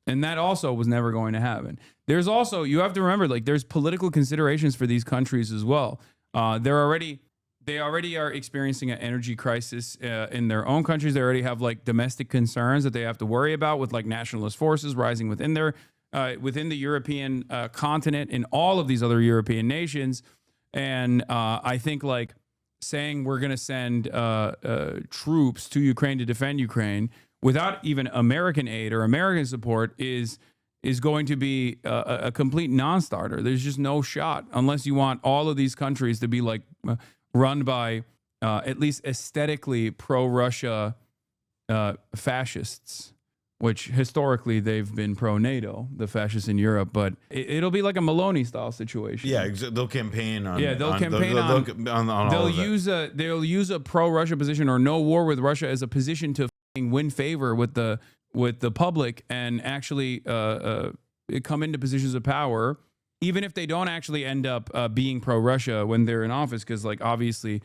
And that also was never going to happen. There's also, you have to remember, like, there's political considerations for these countries as well. They already are experiencing an energy crisis in their own countries. They already have like domestic concerns that they have to worry about with like nationalist forces rising within the European continent and all of these other European nations. And I think like saying we're going to send troops to Ukraine to defend Ukraine without even American aid or American support is going to be a complete non-starter. There's just no shot unless you want all of these countries to be like run by at least aesthetically pro-Russia fascists, which historically they've been pro-NATO, the fascists in Europe, but it'll be like a Maloney-style situation.
Yeah, they'll campaign on.
Yeah, they'll campaign on. They'll use a pro-Russia position or no war with Russia as a position to win favor with the public and actually come into positions of power, even if they don't actually end up being pro-Russia when they're in office, because like obviously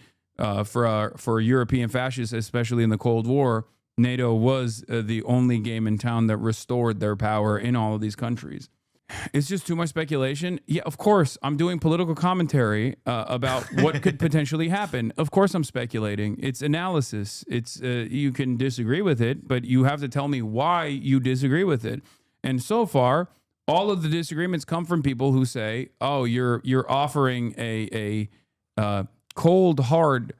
for European fascists, especially in the Cold War, NATO was the only game in town that restored their power in all of these countries. It's just too much speculation. Yeah, of course, I'm doing political commentary about what could potentially happen. Of course, I'm speculating. It's analysis. It's you can disagree with it, but you have to tell me why you disagree with it. And so far, all of the disagreements come from people who say, "Oh, you're offering a cold hard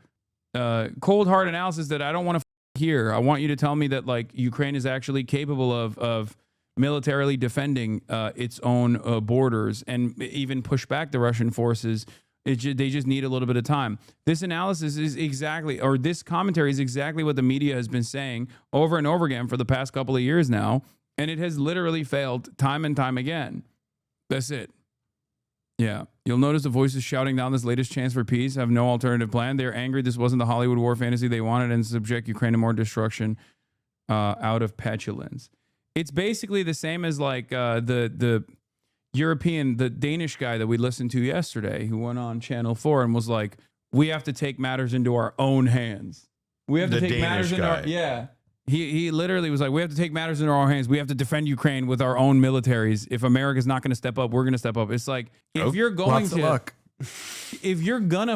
analysis that I don't want to hear. I want you to tell me that like Ukraine is actually capable of militarily defending its own borders and even push back the Russian forces. They just need a little bit of time." This analysis is exactly, or this commentary is exactly what the media has been saying over and over again for the past couple of years now. And it has literally failed time and time again. That's it. Yeah. You'll notice the voices shouting down this latest chance for peace have no alternative plan. They're angry this wasn't the Hollywood war fantasy they wanted and subject Ukraine to more destruction out of petulance. It's basically the same as like the Danish guy that we listened to yesterday who went on Channel 4 and was like, we have to take matters into our own hands. We have to take matters into our... Yeah. He literally was like, we have to take matters into our own hands. We have to defend Ukraine with our own militaries. If America's not going to step up, we're going to step up. It's like, if you're going to... If you're going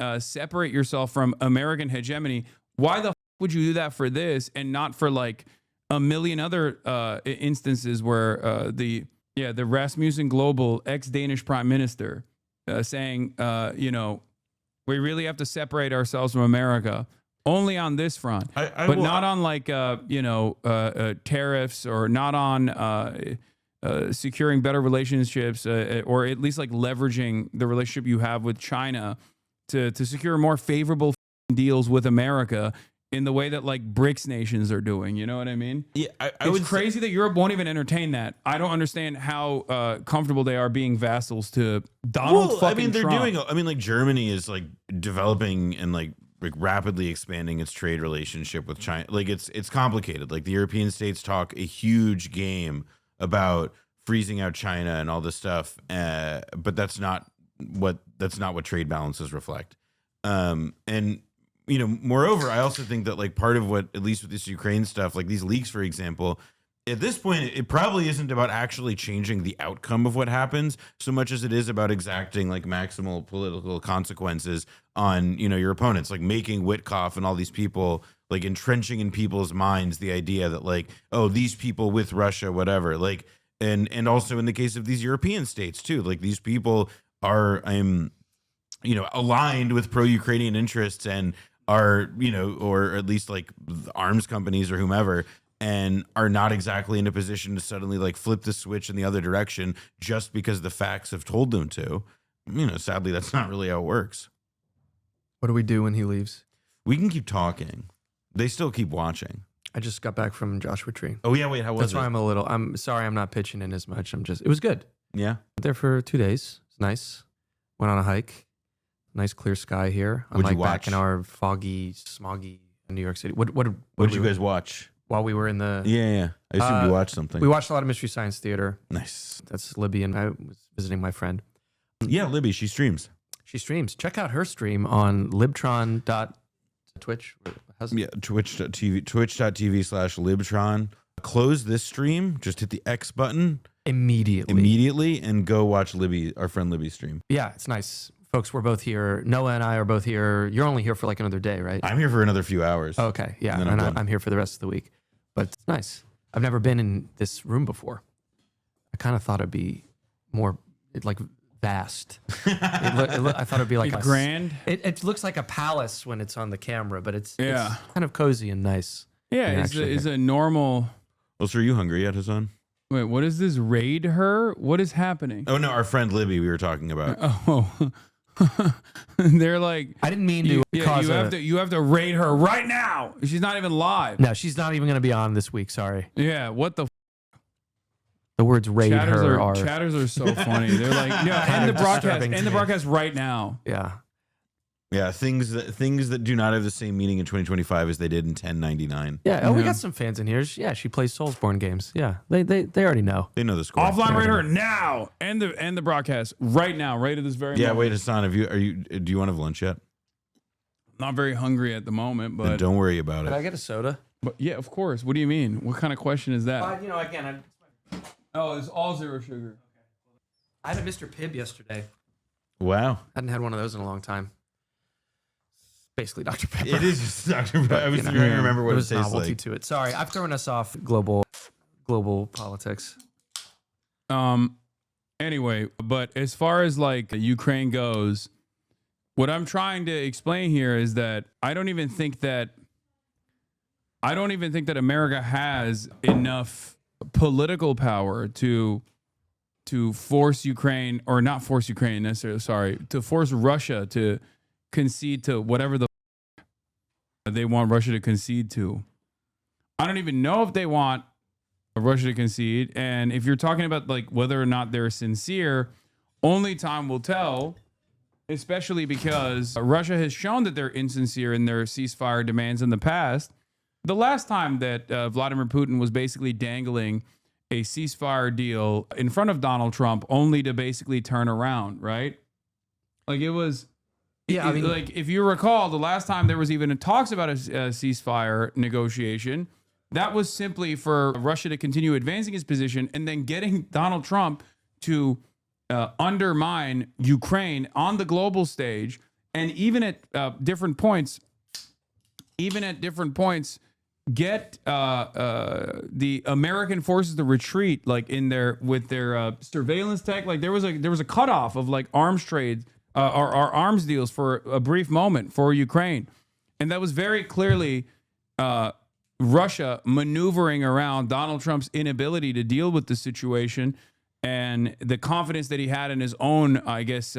to separate yourself from American hegemony, why the would you do that for this and not for like a million other instances where the Rasmussen Global ex-Danish prime minister saying, we really have to separate ourselves from America only on this front, but not on like, tariffs or not on securing better relationships or at least like leveraging the relationship you have with China to secure more favorable deals with America in the way that like BRICS nations are doing. You know what I mean? Yeah, it's crazy that Europe won't even entertain that. I don't understand how comfortable they are being vassals to Donald fucking Trump.
Like Germany is like developing and like rapidly expanding its trade relationship with China. Like it's complicated. Like the European states talk a huge game about freezing out China and all this stuff, but that's not what trade balances reflect. And moreover, I also think that like part of what, at least with this Ukraine stuff, like these leaks, for example, at this point, it probably isn't about actually changing the outcome of what happens so much as it is about exacting like maximal political consequences on, your opponents, like making Witkoff and all these people like entrenching in people's minds the idea that like, oh, these people with Russia, whatever, like, and also in the case of these European states too, like these people are, aligned with pro-Ukrainian interests and are, or at least like arms companies or whomever, and are not exactly in a position to suddenly like flip the switch in the other direction just because the facts have told them to. Sadly, that's not really how it works.
What do we do when he leaves?
We can keep talking. They still keep watching.
I just got back from Joshua Tree.
Oh yeah, wait, how was
That's
it?
why I'm sorry I'm not pitching in as much. It was good.
Yeah.
There for 2 days. It's nice. Went on a hike. Nice clear sky here.
What'd you
back
watch?
in our foggy, smoggy New York City. What
What did you guys watch?
while we were in the?
Yeah. I assumed you watched something.
We watched a lot of Mystery Science Theater.
Nice.
That's Libby, and I was visiting my friend.
Yeah, Libby, she streams.
She streams. Check out her stream on libtron.twitch.
Yeah, twitch.tv/libtron. Close this stream, just hit the X button immediately and go watch our friend Libby's stream.
Yeah, it's nice. Folks, we're both here. Noah and I are both here. You're only here for like another day, right?
I'm here for another few hours.
Okay, yeah.
And then
And
I'm done.
I'm here for the rest of the week. But it's nice. I've never been in this room before. I kind of thought it'd be more like vast. I thought it'd be like
Like grand.
It looks like a palace when it's on the camera, but it's
Yeah.
kind of cozy and nice.
Yeah,
when you're
is
actually
a normal.
Well, so are you hungry yet, Hasan?
Wait, what is this? Raid her? What is happening?
Oh, no, our friend Libby we were talking about.
Oh, they're like,
I didn't mean to cause
you have to raid her right now. She's not even live.
No, she's not even going to be on this week. Sorry.
Yeah, what the
The words raid her are
chatters are so funny. They're like, yeah, end the broadcast,
disturbing to
end the
me.
broadcast right now.
yeah.
Yeah, things that do not have the same meaning in 2025 as they did in 1099.
Yeah. Oh, we
Yeah.
got some fans in here. Yeah, she plays Soulsborne games. Yeah, they already know.
They know the score.
Offline raid her now. End the broadcast right now. Right at this very
Yeah,
moment.
wait, Hasan, do you want to have lunch yet?
Not very hungry at the moment,
Then
but
don't worry about
Can I
it.
get a soda?
yeah, of course. What do you mean? What kind of question is that?
Again,
Oh, it's all zero sugar.
I had a Mr. Pibb yesterday.
Wow.
I hadn't had one of those in a long time. Basically, Dr. Pepper.
It is just Dr. I was
You know,
trying to remember what
there
it
was
tastes
novelty
like.
to it. Sorry, I've thrown us off global politics.
Anyway, but as far as like Ukraine goes, what I'm trying to explain here is that I don't even think that America has enough political power to force Ukraine, or not force Ukraine necessarily, sorry, to force Russia to concede to whatever they want Russia to concede to. I don't even know if they want Russia to concede. And if you're talking about like whether or not they're sincere, only time will tell, especially because Russia has shown that they're insincere in their ceasefire demands in the past. The last time that Vladimir Putin was basically dangling a ceasefire deal in front of Donald Trump only to basically turn around, right? Like it was...
Yeah, I mean,
like if you recall, the last time there was even talks about a ceasefire negotiation, that was simply for Russia to continue advancing its position and then getting Donald Trump to undermine Ukraine on the global stage, and even at different points, get the American forces to retreat, like with their surveillance tech. Like there was a cutoff of like arms trades. Our arms deals for a brief moment for Ukraine. And that was very clearly Russia maneuvering around Donald Trump's inability to deal with the situation and the confidence that he had in his own, I guess,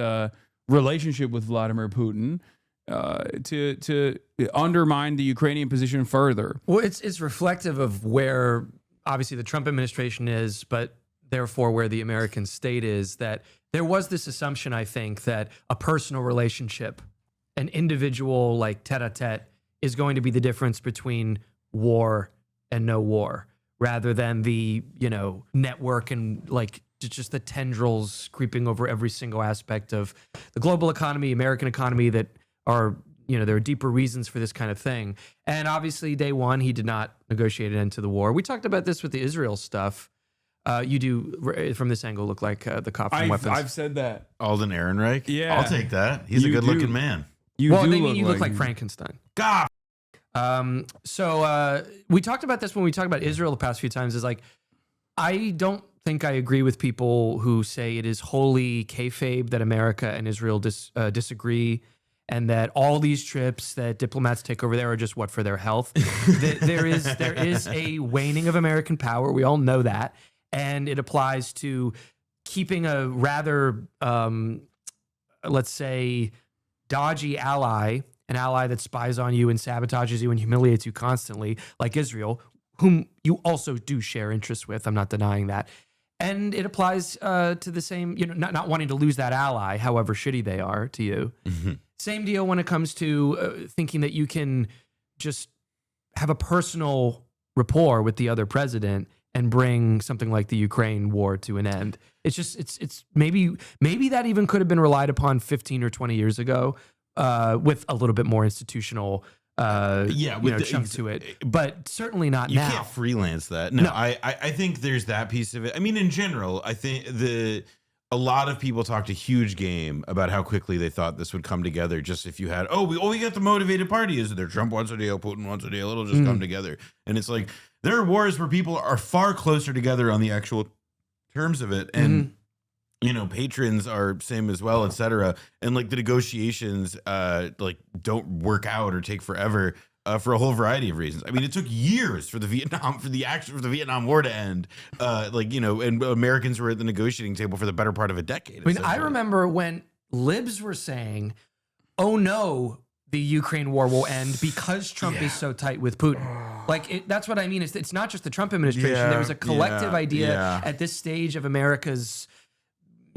relationship with Vladimir Putin to undermine the Ukrainian position further.
well, it's reflective of where obviously the Trump administration is, but therefore where the American state is, that there was this assumption, I think, that a personal relationship, an individual like tete-a-tete, is going to be the difference between war and no war, rather than the, network and like just the tendrils creeping over every single aspect of the global economy, American economy, that are there are deeper reasons for this kind of thing. And obviously, day one, he did not negotiate an end to the war. We talked about this with the Israel stuff. You do, from this angle, look like the cop from Weapons.
I've said that.
Alden Ehrenreich?
Yeah.
I'll take that. He's a good-looking man.
You
look like Frankenstein.
God.
So we talked about this when we talked about Israel the past few times. Is like, I don't think I agree with people who say it is wholly kayfabe that America and Israel disagree, and that all these trips that diplomats take over there are just for their health. there is a waning of American power. We all know that, and it applies to keeping a rather, let's say, dodgy ally, an ally that spies on you and sabotages you and humiliates you constantly, like Israel, whom you also do share interests with. I'm not denying that. And it applies to the same, not wanting to lose that ally, however shitty they are to you.
Mm-hmm.
Same deal when it comes to thinking that you can just have a personal rapport with the other president and bring something like the Ukraine war to an end. It's just, it's maybe that even could have been relied upon 15 or 20 years ago with a little bit more institutional chunk to it, but certainly not now.
You can't freelance that. No. I think there's that piece of it. I mean, in general, I think a lot of people talked a huge game about how quickly they thought this would come together. Just if you had, we got the motivated party. Is there Trump wants a deal, Putin wants a deal? It'll just come together. And it's like, there are wars where people are far closer together on the actual terms of it. And, patrons are same as well, et cetera. And like the negotiations, don't work out or take forever for a whole variety of reasons. I mean, it took years for the Vietnam War to end. And Americans were at the negotiating table for the better part of a decade.
I mean, I remember when libs were saying, "Oh no, the Ukraine war will end because Trump is so tight with Putin." Like that's what I mean. It's not just the Trump administration. There was a collective idea at this stage of America's,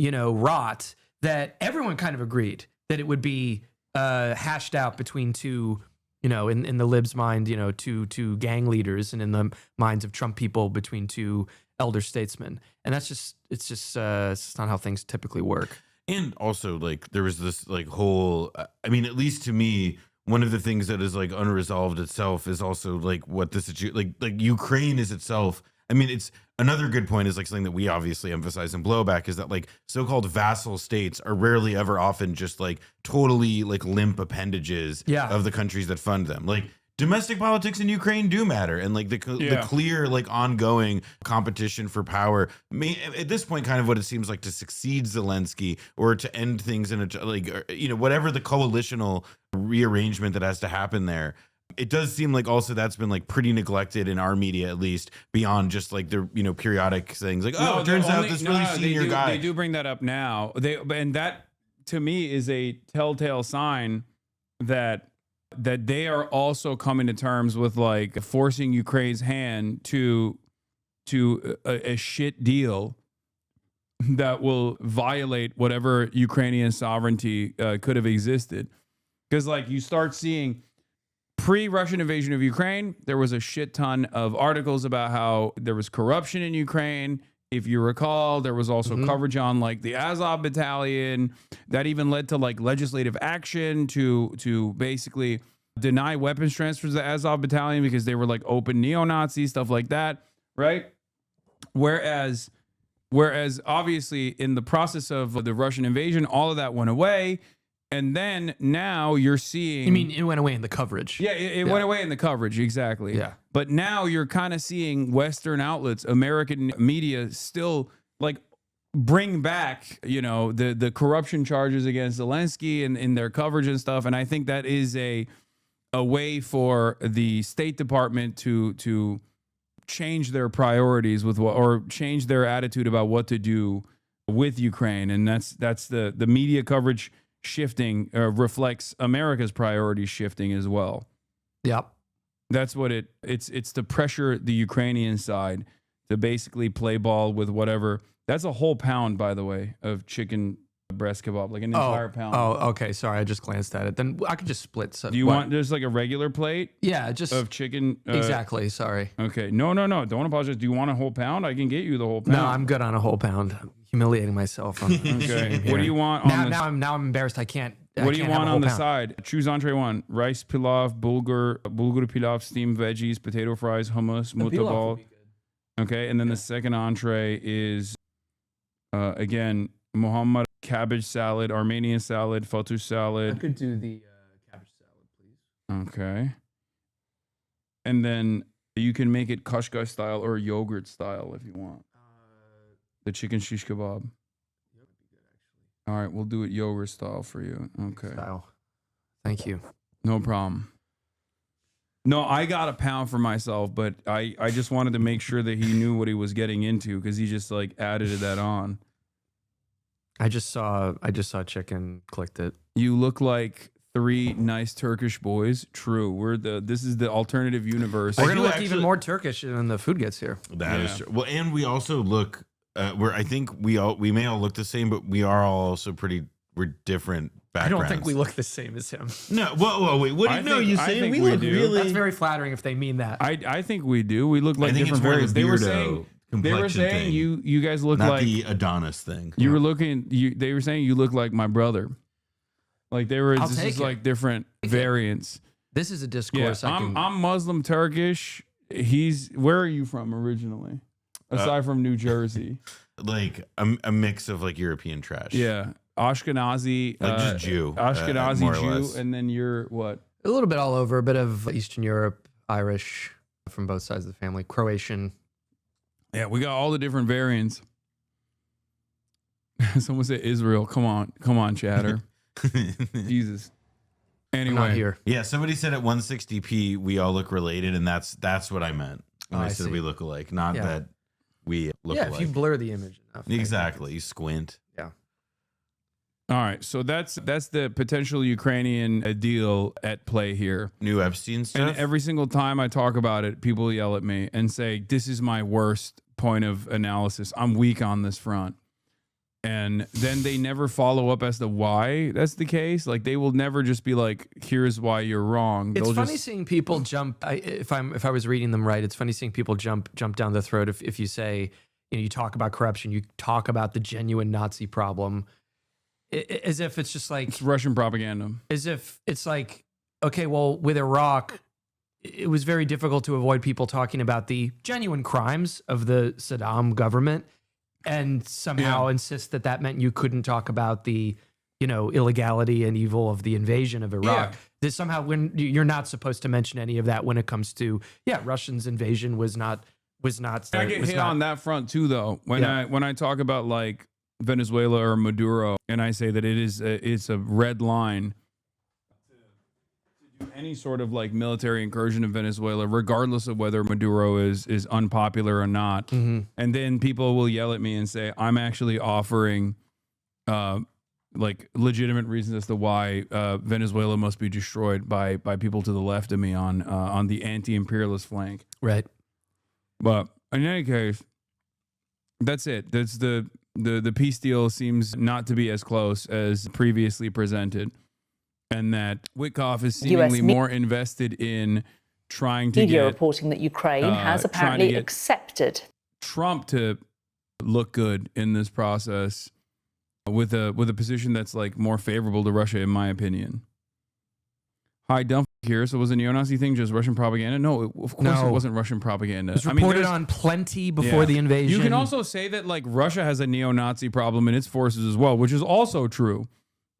rot, that everyone kind of agreed that it would be hashed out between two. In the libs' mind, two gang leaders, and in the minds of Trump people, between two elder statesmen. And it's just not how things typically work.
And also, there was this whole, I mean, at least to me, one of the things that is unresolved itself is also what the situation, Ukraine is itself. I mean, it's another good point is something that we obviously emphasize in Blowback is that so-called vassal states are rarely ever often just totally limp appendages of the countries that fund them. Domestic politics in Ukraine do matter, and the clear ongoing competition for power at this point kind of what it seems like to succeed Zelensky or to end things in a whatever the coalitional rearrangement that has to happen there. It does seem also that's been pretty neglected in our media, at least beyond just the periodic things it turns out this really senior guy.
They do bring that up now. And that to me is a telltale sign that they are also coming to terms with forcing Ukraine's hand to a shit deal that will violate whatever Ukrainian sovereignty could have existed. Because you start seeing pre-Russian invasion of Ukraine, there was a shit ton of articles about how there was corruption in Ukraine. If you recall, there was also coverage on the Azov battalion that even led to legislative action to basically deny weapons transfers to the Azov battalion because they were open neo-Nazi, stuff like that, right? Whereas obviously in the process of the Russian invasion, all of that went away. And then now you're seeing...
You mean it went away in the coverage?
Yeah, it went away in the coverage, exactly.
Yeah.
But now you're kind of seeing Western outlets, American media still bring back, the corruption charges against Zelensky and in their coverage and stuff. And I think that is a way for the State Department to change their priorities or change their attitude about what to do with Ukraine. And that's the media coverage shifting reflects America's priorities shifting as well.
Yep.
That's what it's to pressure the Ukrainian side to basically play ball with whatever. That's a whole pound, by the way, of chicken breast kebab, an entire pound.
Oh, okay. Sorry, I just glanced at it. Then I could just split. So
do you want just a regular plate?
Yeah, just
of chicken.
Exactly. Sorry.
Okay. No. Don't apologize. Do you want a whole pound? I can get you the whole pound.
No, I'm good on a whole pound. I'm humiliating myself.
Okay. What do you want?
Now I'm embarrassed. I can't
What do you
can't have
want
a
on
whole
the
pound.
side? Choose entree one. Rice pilaf, bulgur pilaf, steamed veggies, potato fries, hummus, mutabal. Okay, and then the second entree is, again, Muhammad cabbage salad, Armenian salad, fatu
I
salad.
could do the cabbage salad, please.
Okay. And then you can make it kashkai style or yogurt style if you want. The chicken shish kebab. All right, we'll do it yogurt style for you. Okay.
Style. Thank you.
No problem. No, I got a pound for myself, but I just wanted to make sure that he knew what he was getting into because he just like added that on.
I just saw chicken, clicked it.
You look like three nice Turkish boys. True. This is the alternative universe.
We're
I
gonna
do
look even
actually-
more Turkish when the food gets here.
That is
Yeah.
true. Well, and we also look. I think we may all look the same, but we are all also we're different
I
backgrounds.
don't think we look the same as him.
No. Whoa, wait. What do
I
you know?
think-
You
I
saying
think
we
we
look
do.
really?
That's very flattering if they mean that.
I think we do. We look like
I think it's
different
more
variants.
of a
They were
beardo
saying
complexion thing.
you guys look
not
like
the Adonis thing.
you were looking. They were saying you look like my brother. Like they were.
I'll
This
take
is
it.
like different variants.
This is a
Yeah,
discourse.
I'm Muslim Turkish. Where are you from originally? Aside from New Jersey.
Like a mix of like European trash.
Yeah. Ashkenazi.
Like just Jew.
Ashkenazi
more or
Jew.
less.
And then you're what?
a little bit all over, a bit of Eastern Europe, Irish from both sides of the family, Croatian.
Yeah, we got all the different variants. Someone said Israel. Come on, chatter. Jesus.
I'm
Anyway.
not here.
Yeah, somebody said at 160p we all look related, and that's what I meant when
Oh,
I
I
said
see.
we look alike, not
Yeah.
that we look
Yeah,
alike.
if you blur the image enough.
Exactly, you squint.
All right. So that's the potential Ukrainian deal at play here.
New Epstein stuff.
And every single time I talk about it, people yell at me and say, this is my worst point of analysis. I'm weak on this front. And then they never follow up as to why that's the case. Like they will never just be like, here's why you're wrong.
It's
They'll
funny
just,
seeing people jump. If I was reading them right, it's funny seeing people jump down the throat. If you say, you talk about corruption, you talk about the genuine Nazi problem, as if it's just like
it's Russian propaganda.
as if it's like, okay, well, with Iraq, it was very difficult to avoid people talking about the genuine crimes of the Saddam government and somehow insist that meant you couldn't talk about the, illegality and evil of the invasion of Iraq.
Yeah.
That somehow when you're not supposed to mention any of that when it comes to, Russia's invasion was not.
I get hit on that front too, though. When I talk about like Venezuela or Maduro, and I say that it's a red line to do any sort of like military incursion in Venezuela, regardless of whether Maduro is unpopular or not.
Mm-hmm.
And then people will yell at me and say I'm actually offering like legitimate reasons as to why Venezuela must be destroyed by people to the left of me on the anti-imperialist flank.
Right.
But in any case, that's it. That's the peace deal seems not to be as close as previously presented, and that Witkoff is seemingly more invested in trying to
Media
get
reporting that Ukraine has
trying to
apparently
get
accepted
Trump to look good in this process with a position that's like more favorable to Russia, in my opinion. Hi, Dump here. So was the neo-Nazi thing just Russian propaganda? No, of course it wasn't Russian propaganda.
It was reported on plenty before the invasion.
You can also say that like Russia has a neo-Nazi problem in its forces as well, which is also true.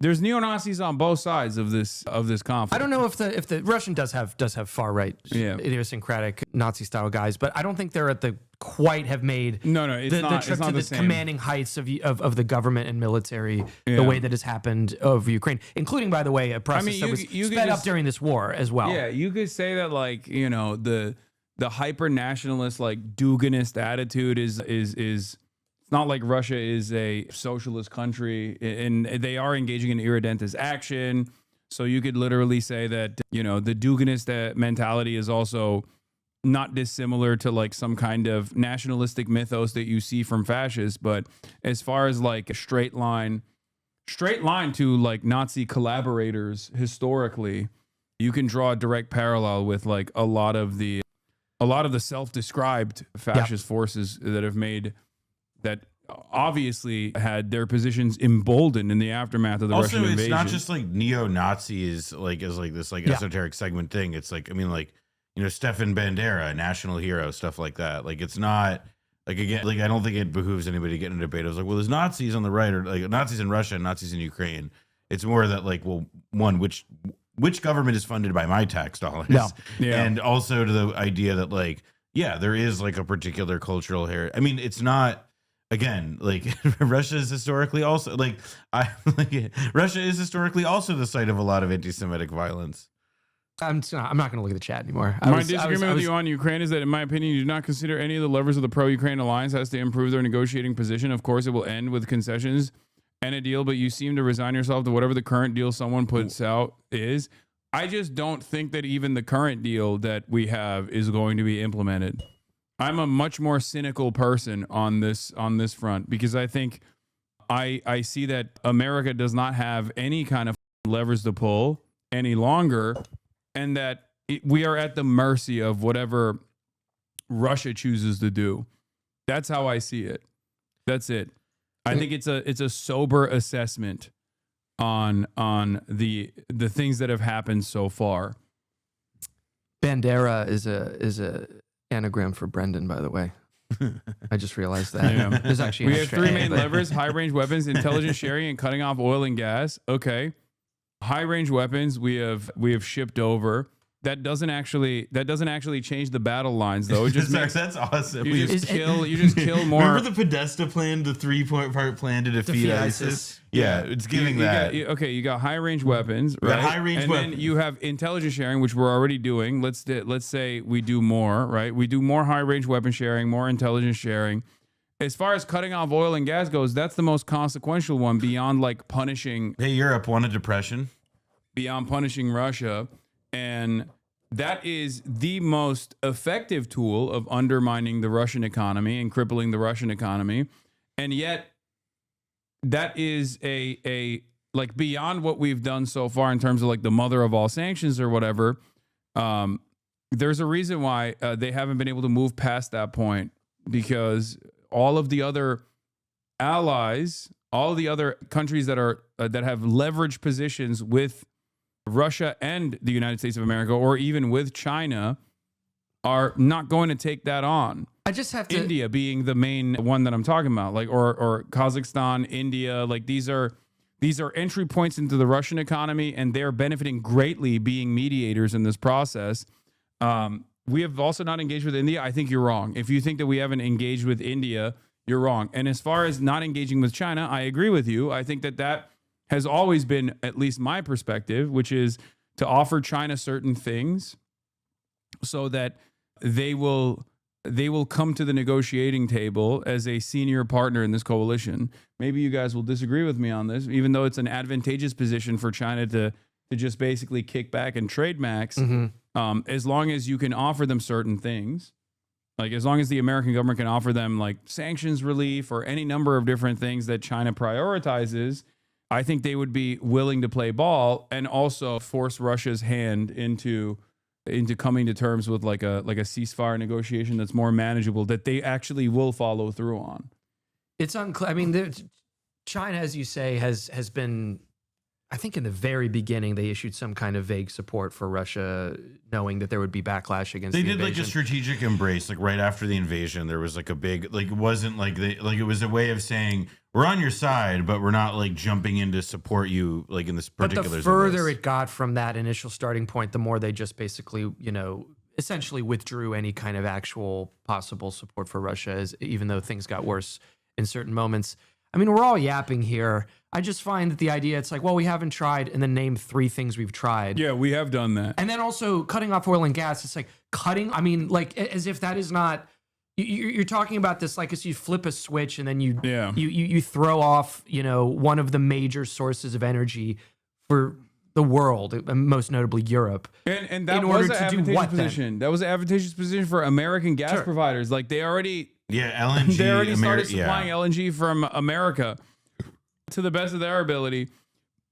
There's neo-Nazis on both sides of this conflict.
I don't know if the Russian does have far right, idiosyncratic Nazi style guys, but I don't think they're at the quite have made
no. It's
the
not.
trip
It's not
to
the
the
same.
commanding heights of the government and military the way that has happened over Ukraine, including, by the way, a process that was sped up during this war as well.
Yeah, you could say that like the hyper nationalist like Duginist attitude is. It's not like Russia is a socialist country, and they are engaging in irredentist action. So you could literally say that, the Duginist mentality is also not dissimilar to like some kind of nationalistic mythos that you see from fascists. But as far as like a straight line to like Nazi collaborators historically, you can draw a direct parallel with like a lot of the self-described fascist forces that have made that obviously had their positions emboldened in the aftermath of the
Also,
Russian
it's
invasion.
not just like neo-Nazis, like as like this like esoteric segment thing. It's like, I mean, like, you know, Stefan Bandera, national hero, stuff like that. Like, it's not like, again, like, I don't think it behooves anybody to get in a debate. I was like, well, there's Nazis on the right, or like Nazis in Russia and Nazis in Ukraine. It's more that like, well, one, which government is funded by my tax dollars?
No.
Yeah.
And also to the idea that like, yeah, there is like a particular cultural heritage. I mean, it's not, again, like Russia is historically also Russia is historically also the site of a lot of anti-Semitic violence.
I'm not going to look at the chat anymore.
My disagreement with you on Ukraine is that, in my opinion, you do not consider any of the levers of the pro-Ukraine alliance has to improve their negotiating position. Of course, it will end with concessions and a deal, but you seem to resign yourself to whatever the current deal someone puts out is. I just don't think that even the current deal that we have is going to be implemented. I'm a much more cynical person on this front, because I think I see that America does not have any kind of levers to pull any longer, and that we are at the mercy of whatever Russia chooses to do. That's how I see it. That's it. I think it's a sober assessment on the things that have happened so far.
Bandera is a anagram for Brendan, by the way. I just realized that.
Yeah.
There's actually
We
an
have
extra
three
A,
main
but-
levers: high-range weapons, intelligence sharing, and cutting off oil and gas. Okay, high-range weapons we have shipped over. That doesn't actually change the battle lines, though. It just makes
That's awesome.
you just kill more.
Remember the Podesta plan, the 3-part plan to defeat ISIS? Yeah, it's giving that.
You got high range weapons,
We got
right?
high-range
and
weapons.
then you have intelligence sharing, which we're already doing. Let's say we do more, right? We do more high range weapon sharing, more intelligence sharing. As far as cutting off oil and gas goes, that's the most consequential one beyond like punishing.
Hey, Europe won a depression.
Beyond punishing Russia, and that is the most effective tool of undermining the Russian economy and crippling the Russian economy. And yet that is a like beyond what we've done so far in terms of like the mother of all sanctions or whatever. There's a reason why they haven't been able to move past that point, because all of the other allies, all the other countries that are that have leveraged positions with Russia and the United States of America, or even with China, are not going to take that on.
I just have to.
India being the main one that I'm talking about, like or Kazakhstan, India, like these are entry points into the Russian economy, and they're benefiting greatly being mediators in this process. We have also not engaged with India. I think you're wrong. If you think that we haven't engaged with India, you're wrong. And as far as not engaging with China, I agree with you. I think that has always been at least my perspective, which is to offer China certain things so that they will come to the negotiating table as a senior partner in this coalition. Maybe you guys will disagree with me on this, even though it's an advantageous position for China to just basically kick back and trade max, as long as you can offer them certain things. Like as long as the American government can offer them like sanctions relief or any number of different things that China prioritizes, I think they would be willing to play ball and also force Russia's hand into coming to terms with like a ceasefire negotiation that's more manageable, that they actually will follow through on.
It's unclear. I mean, China, as you say, has been. I think in the very beginning they issued some kind of vague support for Russia, knowing that there would be backlash against.
They
the
did
invasion.
like a strategic embrace, like right after the invasion. There was like a big, like it wasn't like it was a way of saying we're on your side, but we're not like jumping in to support you like in this particular.
But the further it got from that initial starting point, the more they just basically, essentially withdrew any kind of actual possible support for Russia, even though things got worse in certain moments. I mean, we're all yapping here. I just find that the idea, it's like, well, we haven't tried, and then name 3 things we've tried.
Yeah, we have done that.
And then also cutting off oil and gas. It's like cutting, I mean, like as if that is not, you're talking about this like as you flip a switch and then you throw off, one of the major sources of energy for the world, most notably Europe.
And that
in
was
order
an
to do
advantageous
what
position.
then?
That was an advantageous position for American gas
Sure.
providers. Like they already
LNG.
they already started supplying LNG from America to the best of their ability.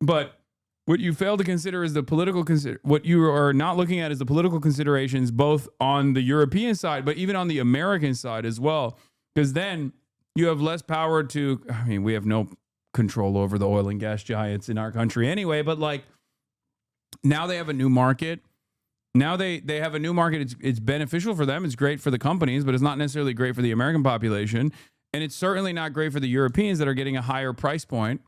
But what you fail to consider is the political what you are not looking at is the political considerations, both on the European side, but even on the American side as well. Because then You have less power to, I mean, we have no control over the oil and gas giants in our country anyway, but like now they have a new market. Now they have a new market. It's beneficial for them. It's great for the companies, but it's not necessarily great for the American population. And it's certainly not great for the Europeans that are getting a higher price point,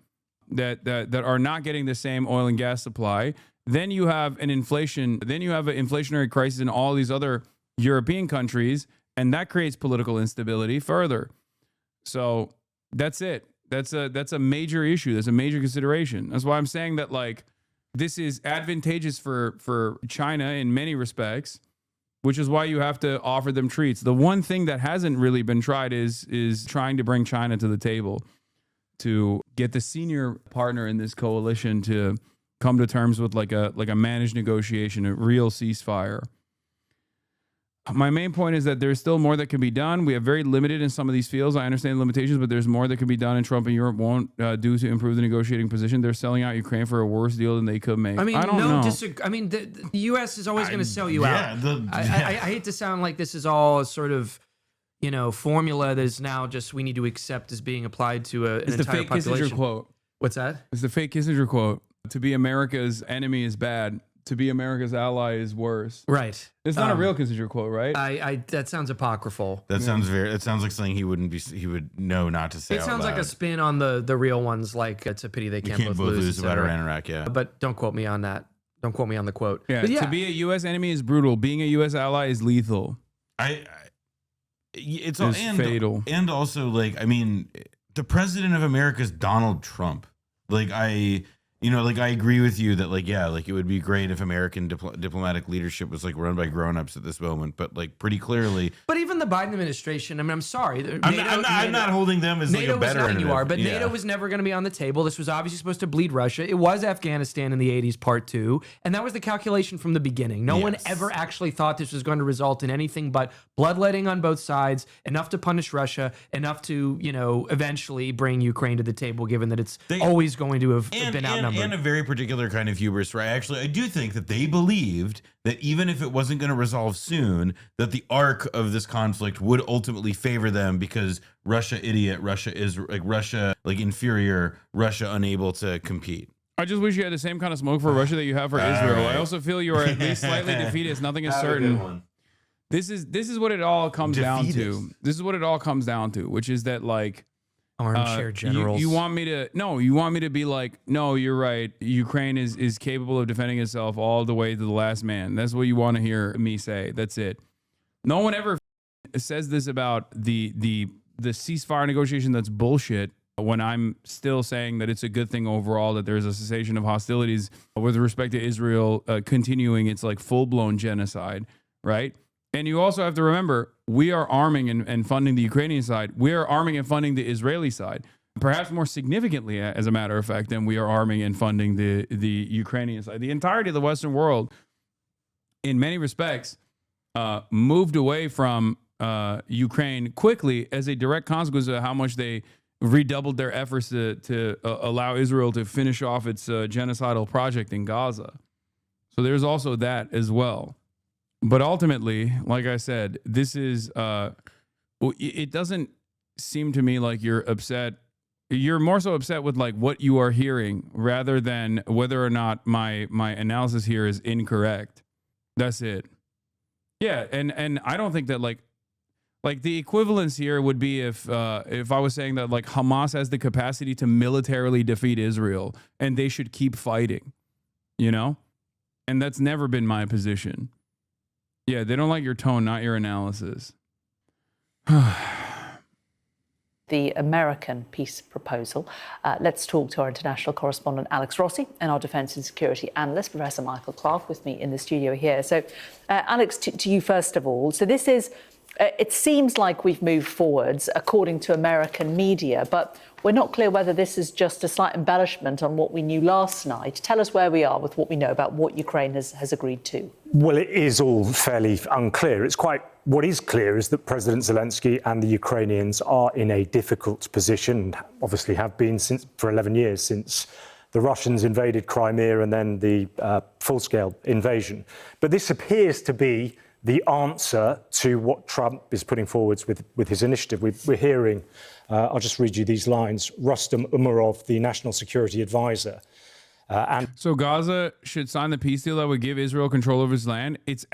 that are not getting the same oil and gas supply. Then you have an inflationary crisis in all these other European countries, and that creates political instability further. So that's it. That's a major issue. That's a major consideration. That's why I'm saying that like this is advantageous for China in many respects, which is why you have to offer them treats. The one thing that hasn't really been tried is trying to bring China to the table to get the senior partner in this coalition to come to terms with like a managed negotiation, a real ceasefire. My main point is that there's still more that can be done. We have very limited in some of these fields. I understand the limitations, but there's more that can be done, and Trump and Europe won't do to improve the negotiating position. They're selling out Ukraine for a worse deal than they could make.
I mean,
I don't know.
I mean, the U.S. is always going to sell you out. I hate to sound like this is all a sort of, formula that is now just we need to accept as being applied to an
It's the
entire
fake
population.
Kissinger quote.
What's that?
It's the fake Kissinger quote. To be America's enemy is bad. To be America's ally is worse.
Right.
It's not a real Kissinger quote, right?
I that sounds apocryphal.
That sounds it sounds like something he would know not to say.
It sounds like a spin on the real ones. Like it's a pity they can't both lose
about Iran and Iraq. Yeah,
but don't quote me on that. Don't quote me on the quote.
Yeah.
But
To be a U.S. enemy is brutal. Being a U.S. ally is lethal.
It's
fatal.
And also, like, I mean, the president of America is Donald Trump. Like, I agree with you that, like, yeah, like, it would be great if American diplomatic leadership was, like, run by grown-ups at this moment, but, like, pretty clearly.
But even the Biden administration, I mean, I'm sorry.
I'm not holding them as,
NATO
like, a better
was not, you are, but
yeah.
NATO was never going to be on the table. This was obviously supposed to bleed Russia. It was Afghanistan in the 80s, part 2, and that was the calculation from the beginning. No one ever actually thought this was going to result in anything but bloodletting on both sides, enough to punish Russia, enough to, eventually bring Ukraine to the table, given that it's always going to have been outnumbered.
And a very particular kind of hubris, right? Actually, I do think that they believed that even if it wasn't going to resolve soon, that the arc of this conflict would ultimately favor them because Russia idiot, Russia inferior, Russia unable to compete.
I just wish you had the same kind of smoke for Russia that you have for Israel.
Right.
I also feel you are at least slightly defeatist. Nothing is certain. This is what it all comes down to. This is what it all comes down to, which is that like
armchair generals.
You want me to be like, no, you're right. Ukraine is capable of defending itself all the way to the last man. That's what you want to hear me say. That's it. No one ever says this about the ceasefire negotiation. That's bullshit. When I'm still saying that it's a good thing overall that there's a cessation of hostilities with respect to Israel continuing its like full-blown genocide, right? And you also have to remember, we are arming and funding the Ukrainian side. We are arming and funding the Israeli side, perhaps more significantly, as a matter of fact, than we are arming and funding the Ukrainian side. The entirety of the Western world, in many respects, moved away from Ukraine quickly as a direct consequence of how much they redoubled their efforts to allow Israel to finish off its genocidal project in Gaza. So there's also that as well. But ultimately, like I said, this is, it doesn't seem to me like you're upset. You're more so upset with like what you are hearing rather than whether or not my analysis here is incorrect. That's it. Yeah. And I don't think that like the equivalence here would be if I was saying that like Hamas has the capacity to militarily defeat Israel and they should keep fighting, and that's never been my position. Yeah, they don't like your tone, not your analysis.
The American peace proposal. Let's talk to our international correspondent, Alex Rossi, and our defence and security analyst, Professor Michael Clark, with me in the studio here. So, Alex, to you first of all. So this is, it seems like we've moved forwards, according to American media, but we're not clear whether this is just a slight embellishment on what we knew last night. Tell us where we are with what we know about what Ukraine has agreed to.
Well, it is all fairly unclear. What is clear is that President Zelensky and the Ukrainians are in a difficult position, obviously have been for 11 years since the Russians invaded Crimea and then the full-scale invasion. But this appears to be the answer to what Trump is putting forward with his initiative. We're hearing I'll just read you these lines. Rustam Umarov, the National Security Advisor.
So Gaza should sign the peace deal that would give Israel control over its land. It's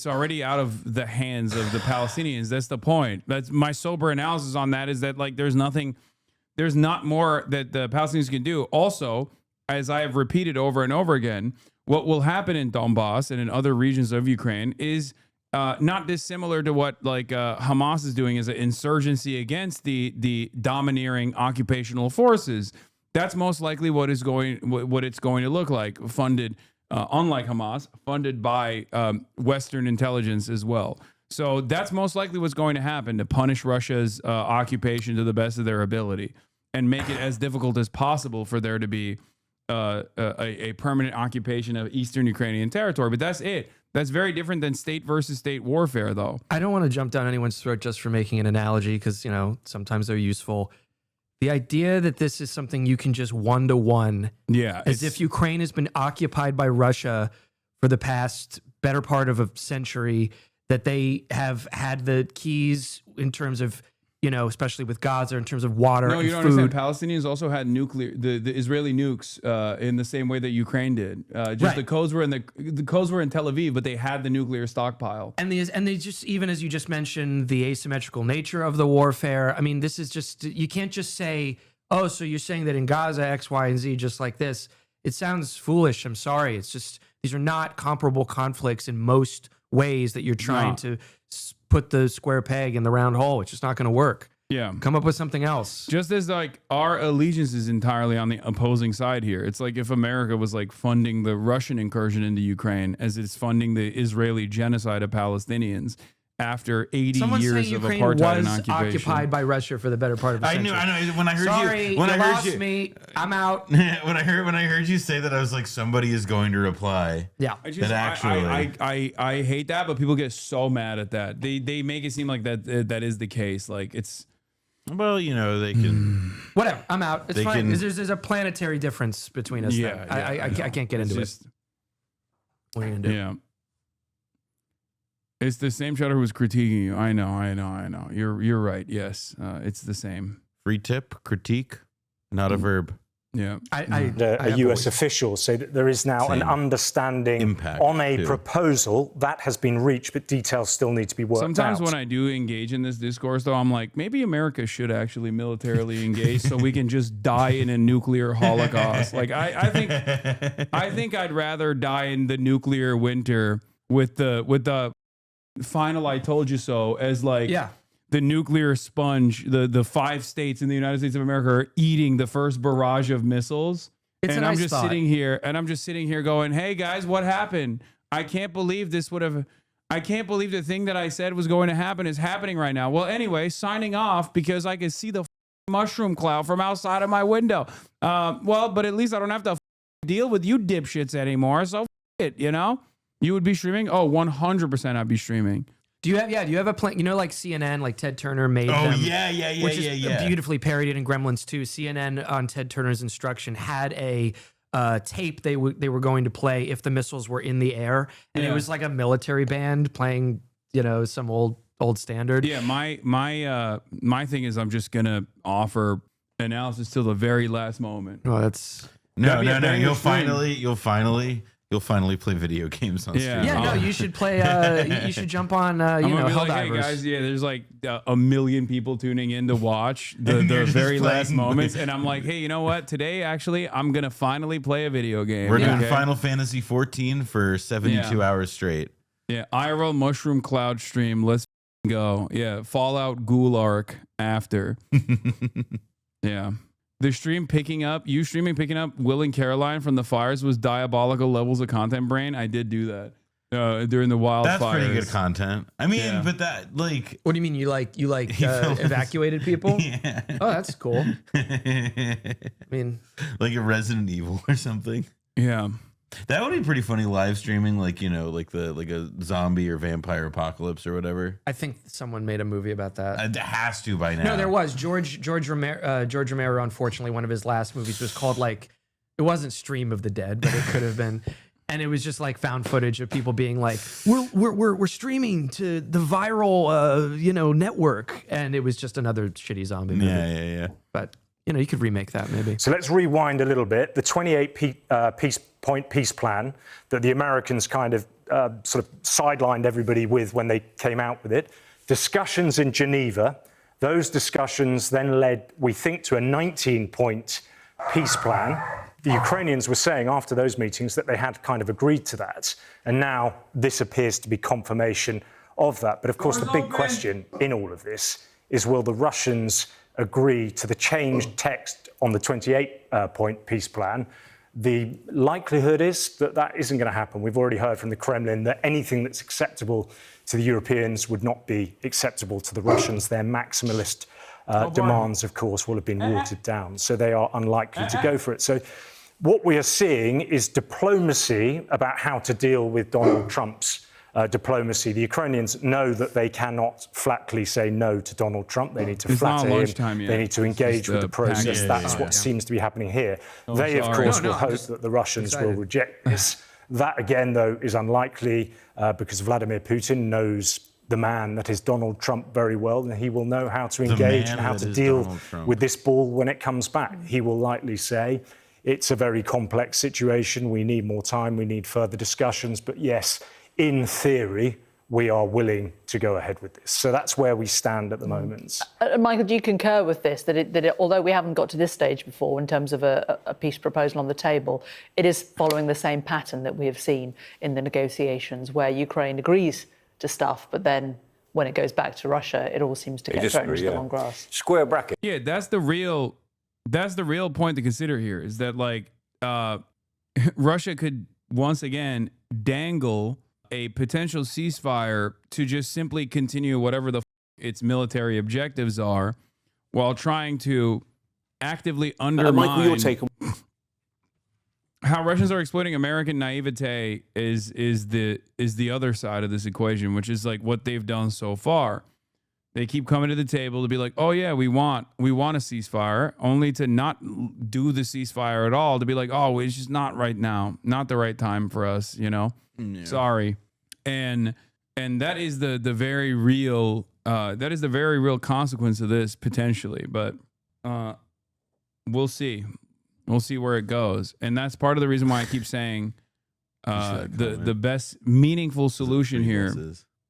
already out of the hands of the Palestinians. That's the point. That's my sober analysis on that, is that like there's not more that the Palestinians can do. Also, as I have repeated over and over again, what will happen in Donbass and in other regions of Ukraine is not dissimilar to what like Hamas is doing as an insurgency against the domineering occupational forces. That's most likely what it's going to look like. Funded, unlike Hamas, funded by Western intelligence as well. So that's most likely what's going to happen, to punish Russia's occupation to the best of their ability and make it as difficult as possible for there to be a permanent occupation of Eastern Ukrainian territory. But that's it. That's very different than state versus state warfare, though.
I don't want to jump down anyone's throat just for making an analogy, because, sometimes they're useful. The idea that this is something you can just one-to-one, as if Ukraine has been occupied by Russia for the past better part of a century, that they have had the keys in terms of, especially with Gaza, in terms of water and food.
No, you don't understand. Palestinians also had nuclear, the Israeli nukes in the same way that Ukraine did. The codes were in the codes were in Tel Aviv, but they had the nuclear stockpile.
And they just, even as you just mentioned, the asymmetrical nature of the warfare. I mean, this is just, you can't just say, oh, so you're saying that in Gaza, X, Y, and Z, just like this. It sounds foolish. I'm sorry. It's just, these are not comparable conflicts in most ways that you're trying to put the square peg in the round hole. It's just not going to work.
Yeah.
Come up with something else.
Just as like our allegiance is entirely on the opposing side here. It's like if America was like funding the Russian incursion into Ukraine as it's funding the Israeli genocide of Palestinians after 80 years of apartheid and occupation.
Occupied by Russia for the better part of a century.
I know. When I heard
you lost me. I'm out.
when I heard you say that, I was like, somebody is going to reply.
Yeah.
I hate that, but people get so mad at that. They make it seem like that is the case. Like it's.
Well, they can.
Whatever. I'm out. It's fine. There's a planetary difference between us.
Yeah.
I can't get into it. What are you gonna do?
Yeah. It's the same chatter who was critiquing you. I know. You're right. Yes, it's the same.
Free tip: critique, not a verb.
Yeah.
A US official say that there is now an understanding
impact
on a proposal that has been reached, but details still need to be worked out.
Sometimes when I do engage in this discourse, though, I'm like, maybe America should actually militarily engage so we can just die in a nuclear holocaust. Like I think I'd rather die in the nuclear winter with the final "I told you so" as like the nuclear sponge, the 5 states in the United States of America are eating the first barrage of missiles. I'm just sitting here going, hey guys, what happened? I can't believe the thing that I said was going to happen is happening right now. Well, anyway, signing off because I can see the mushroom cloud from outside of my window. But at least I don't have to deal with you dipshits anymore. So it, you would be streaming? Oh, 100% I'd be streaming.
Do you have a plan? Like CNN, like Ted Turner made them. Which is beautifully parodied in Gremlins 2. CNN on Ted Turner's instruction had a tape they were going to play if the missiles were in the air, and it was like a military band playing, some old standard.
Yeah, my thing is I'm just gonna offer analysis till the very last moment.
Oh, that's
no. You'll finally play video games on stream.
Yeah, no, you should play. You should jump on. Helldivers.
Hey guys, there's like a million people tuning in to watch the very last moments, and I'm like, hey, you know what? Today, actually, I'm gonna finally play a video game.
We're doing Final Fantasy 14 for 72 hours straight.
Yeah, IRL Mushroom Cloud stream. Let's go. Yeah, Fallout Ghoul Arc after. Yeah. The streaming picking up Will and Caroline from the fires was diabolical levels of content brain. I did do that during the wildfires.
That's pretty good content. I mean, but that like.
What do you mean? You evacuated people?
Yeah.
Oh, that's cool. I mean,
like a Resident Evil or something.
Yeah.
That would be pretty funny live streaming, like like a zombie or vampire apocalypse or whatever.
I think someone made a movie about that.
It has to by now.
No, there was George Romero. Unfortunately, one of his last movies was called it wasn't Stream of the Dead, but it could have been. And it was just like found footage of people being like, we're streaming to the viral, network. And it was just another shitty zombie movie.
Yeah.
But, you could remake that maybe.
So let's rewind a little bit. The 28 peace peace plan that the Americans kind of sort of sidelined everybody with when they came out with it. Discussions in Geneva. Those discussions then led, we think, to a 19-point peace plan. The Ukrainians were saying after those meetings that they had kind of agreed to that. And now this appears to be confirmation of that. But of course, the big question in all of this is, will the Russians agree to the changed text on the 28-point peace plan? The likelihood is that that isn't going to happen. We've already heard from the Kremlin that anything that's acceptable to the Europeans would not be acceptable to the Russians. Their maximalist demands, of course, will have been watered down. So they are unlikely to go for it. So what we are seeing is diplomacy about how to deal with Donald Trump's diplomacy. The Ukrainians know that they cannot flatly say no to Donald Trump. They need to flatter him. They need to engage with the process. That's what seems to be happening here. They, of course, will hope that the Russians will reject this. That, again, though, is unlikely because Vladimir Putin knows the man that is Donald Trump very well, and he will know how to engage and how to deal with this ball when it comes back. He will likely say, it's a very complex situation. We need more time. We need further discussions. But yes, in theory, we are willing to go ahead with this. So that's where we stand at the moment.
Michael, do you concur with this, that it, although we haven't got to this stage before in terms of a peace proposal on the table, it is following the same pattern that we have seen in the negotiations where Ukraine agrees to stuff, but then when it goes back to Russia, it all seems to get thrown into the long grass.
Square bracket.
Yeah, that's the real point to consider here, is that like Russia could once again dangle a potential ceasefire to just simply continue whatever its military objectives are, while trying to actively undermine
Michael, your take on
how Russians are exploiting American naivete is the other side of this equation, which is like what they've done so far. They keep coming to the table to be like, oh yeah, we want a ceasefire, only to not do the ceasefire at all, to be like, oh, it's just not right now, not the right time for us, Yeah. Sorry. And that is the very real consequence of this potentially, but we'll see. We'll see where it goes. And that's part of the reason why I keep saying the best meaningful solution here.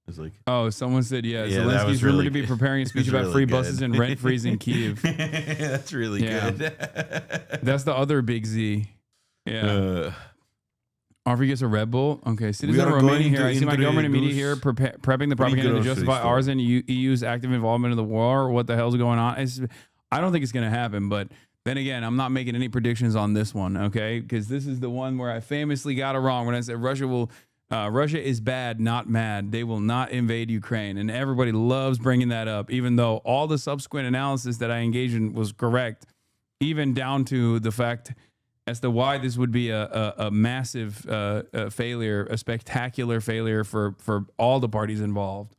It's like,
oh, someone said, Zelensky's rumored to be preparing a speech about free buses and rent freeze in Kyiv.
That's really good.
That's the other big Z. Yeah. Harvey gets a Red Bull. Okay, citizen of Romania here. I see my government and media here prepping the propaganda to justify ours and EU's active involvement in the war. What the hell's going on? I don't think it's going to happen, but then again, I'm not making any predictions on this one, okay? Because this is the one where I famously got it wrong when I said Russia is bad, not mad. They will not invade Ukraine. And everybody loves bringing that up, even though all the subsequent analysis that I engaged in was correct, even down to the fact as to why this would be a massive failure, a spectacular failure for all the parties involved,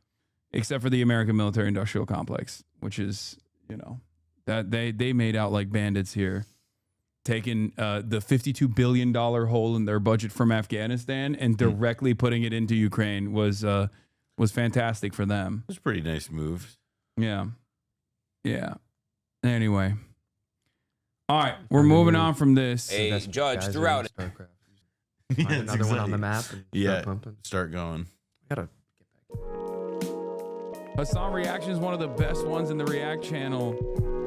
except for the American military-industrial complex, which is, that they made out like bandits here, taking the $52 billion hole in their budget from Afghanistan and directly putting it into Ukraine was fantastic for them.
It was a pretty nice move.
Yeah. Anyway. All right, we're moving on from this.
A judge throughout it.
Find another one on the map. And
start going.
Gotta get back.
Hasan Reaction is one of the best ones in the React channel.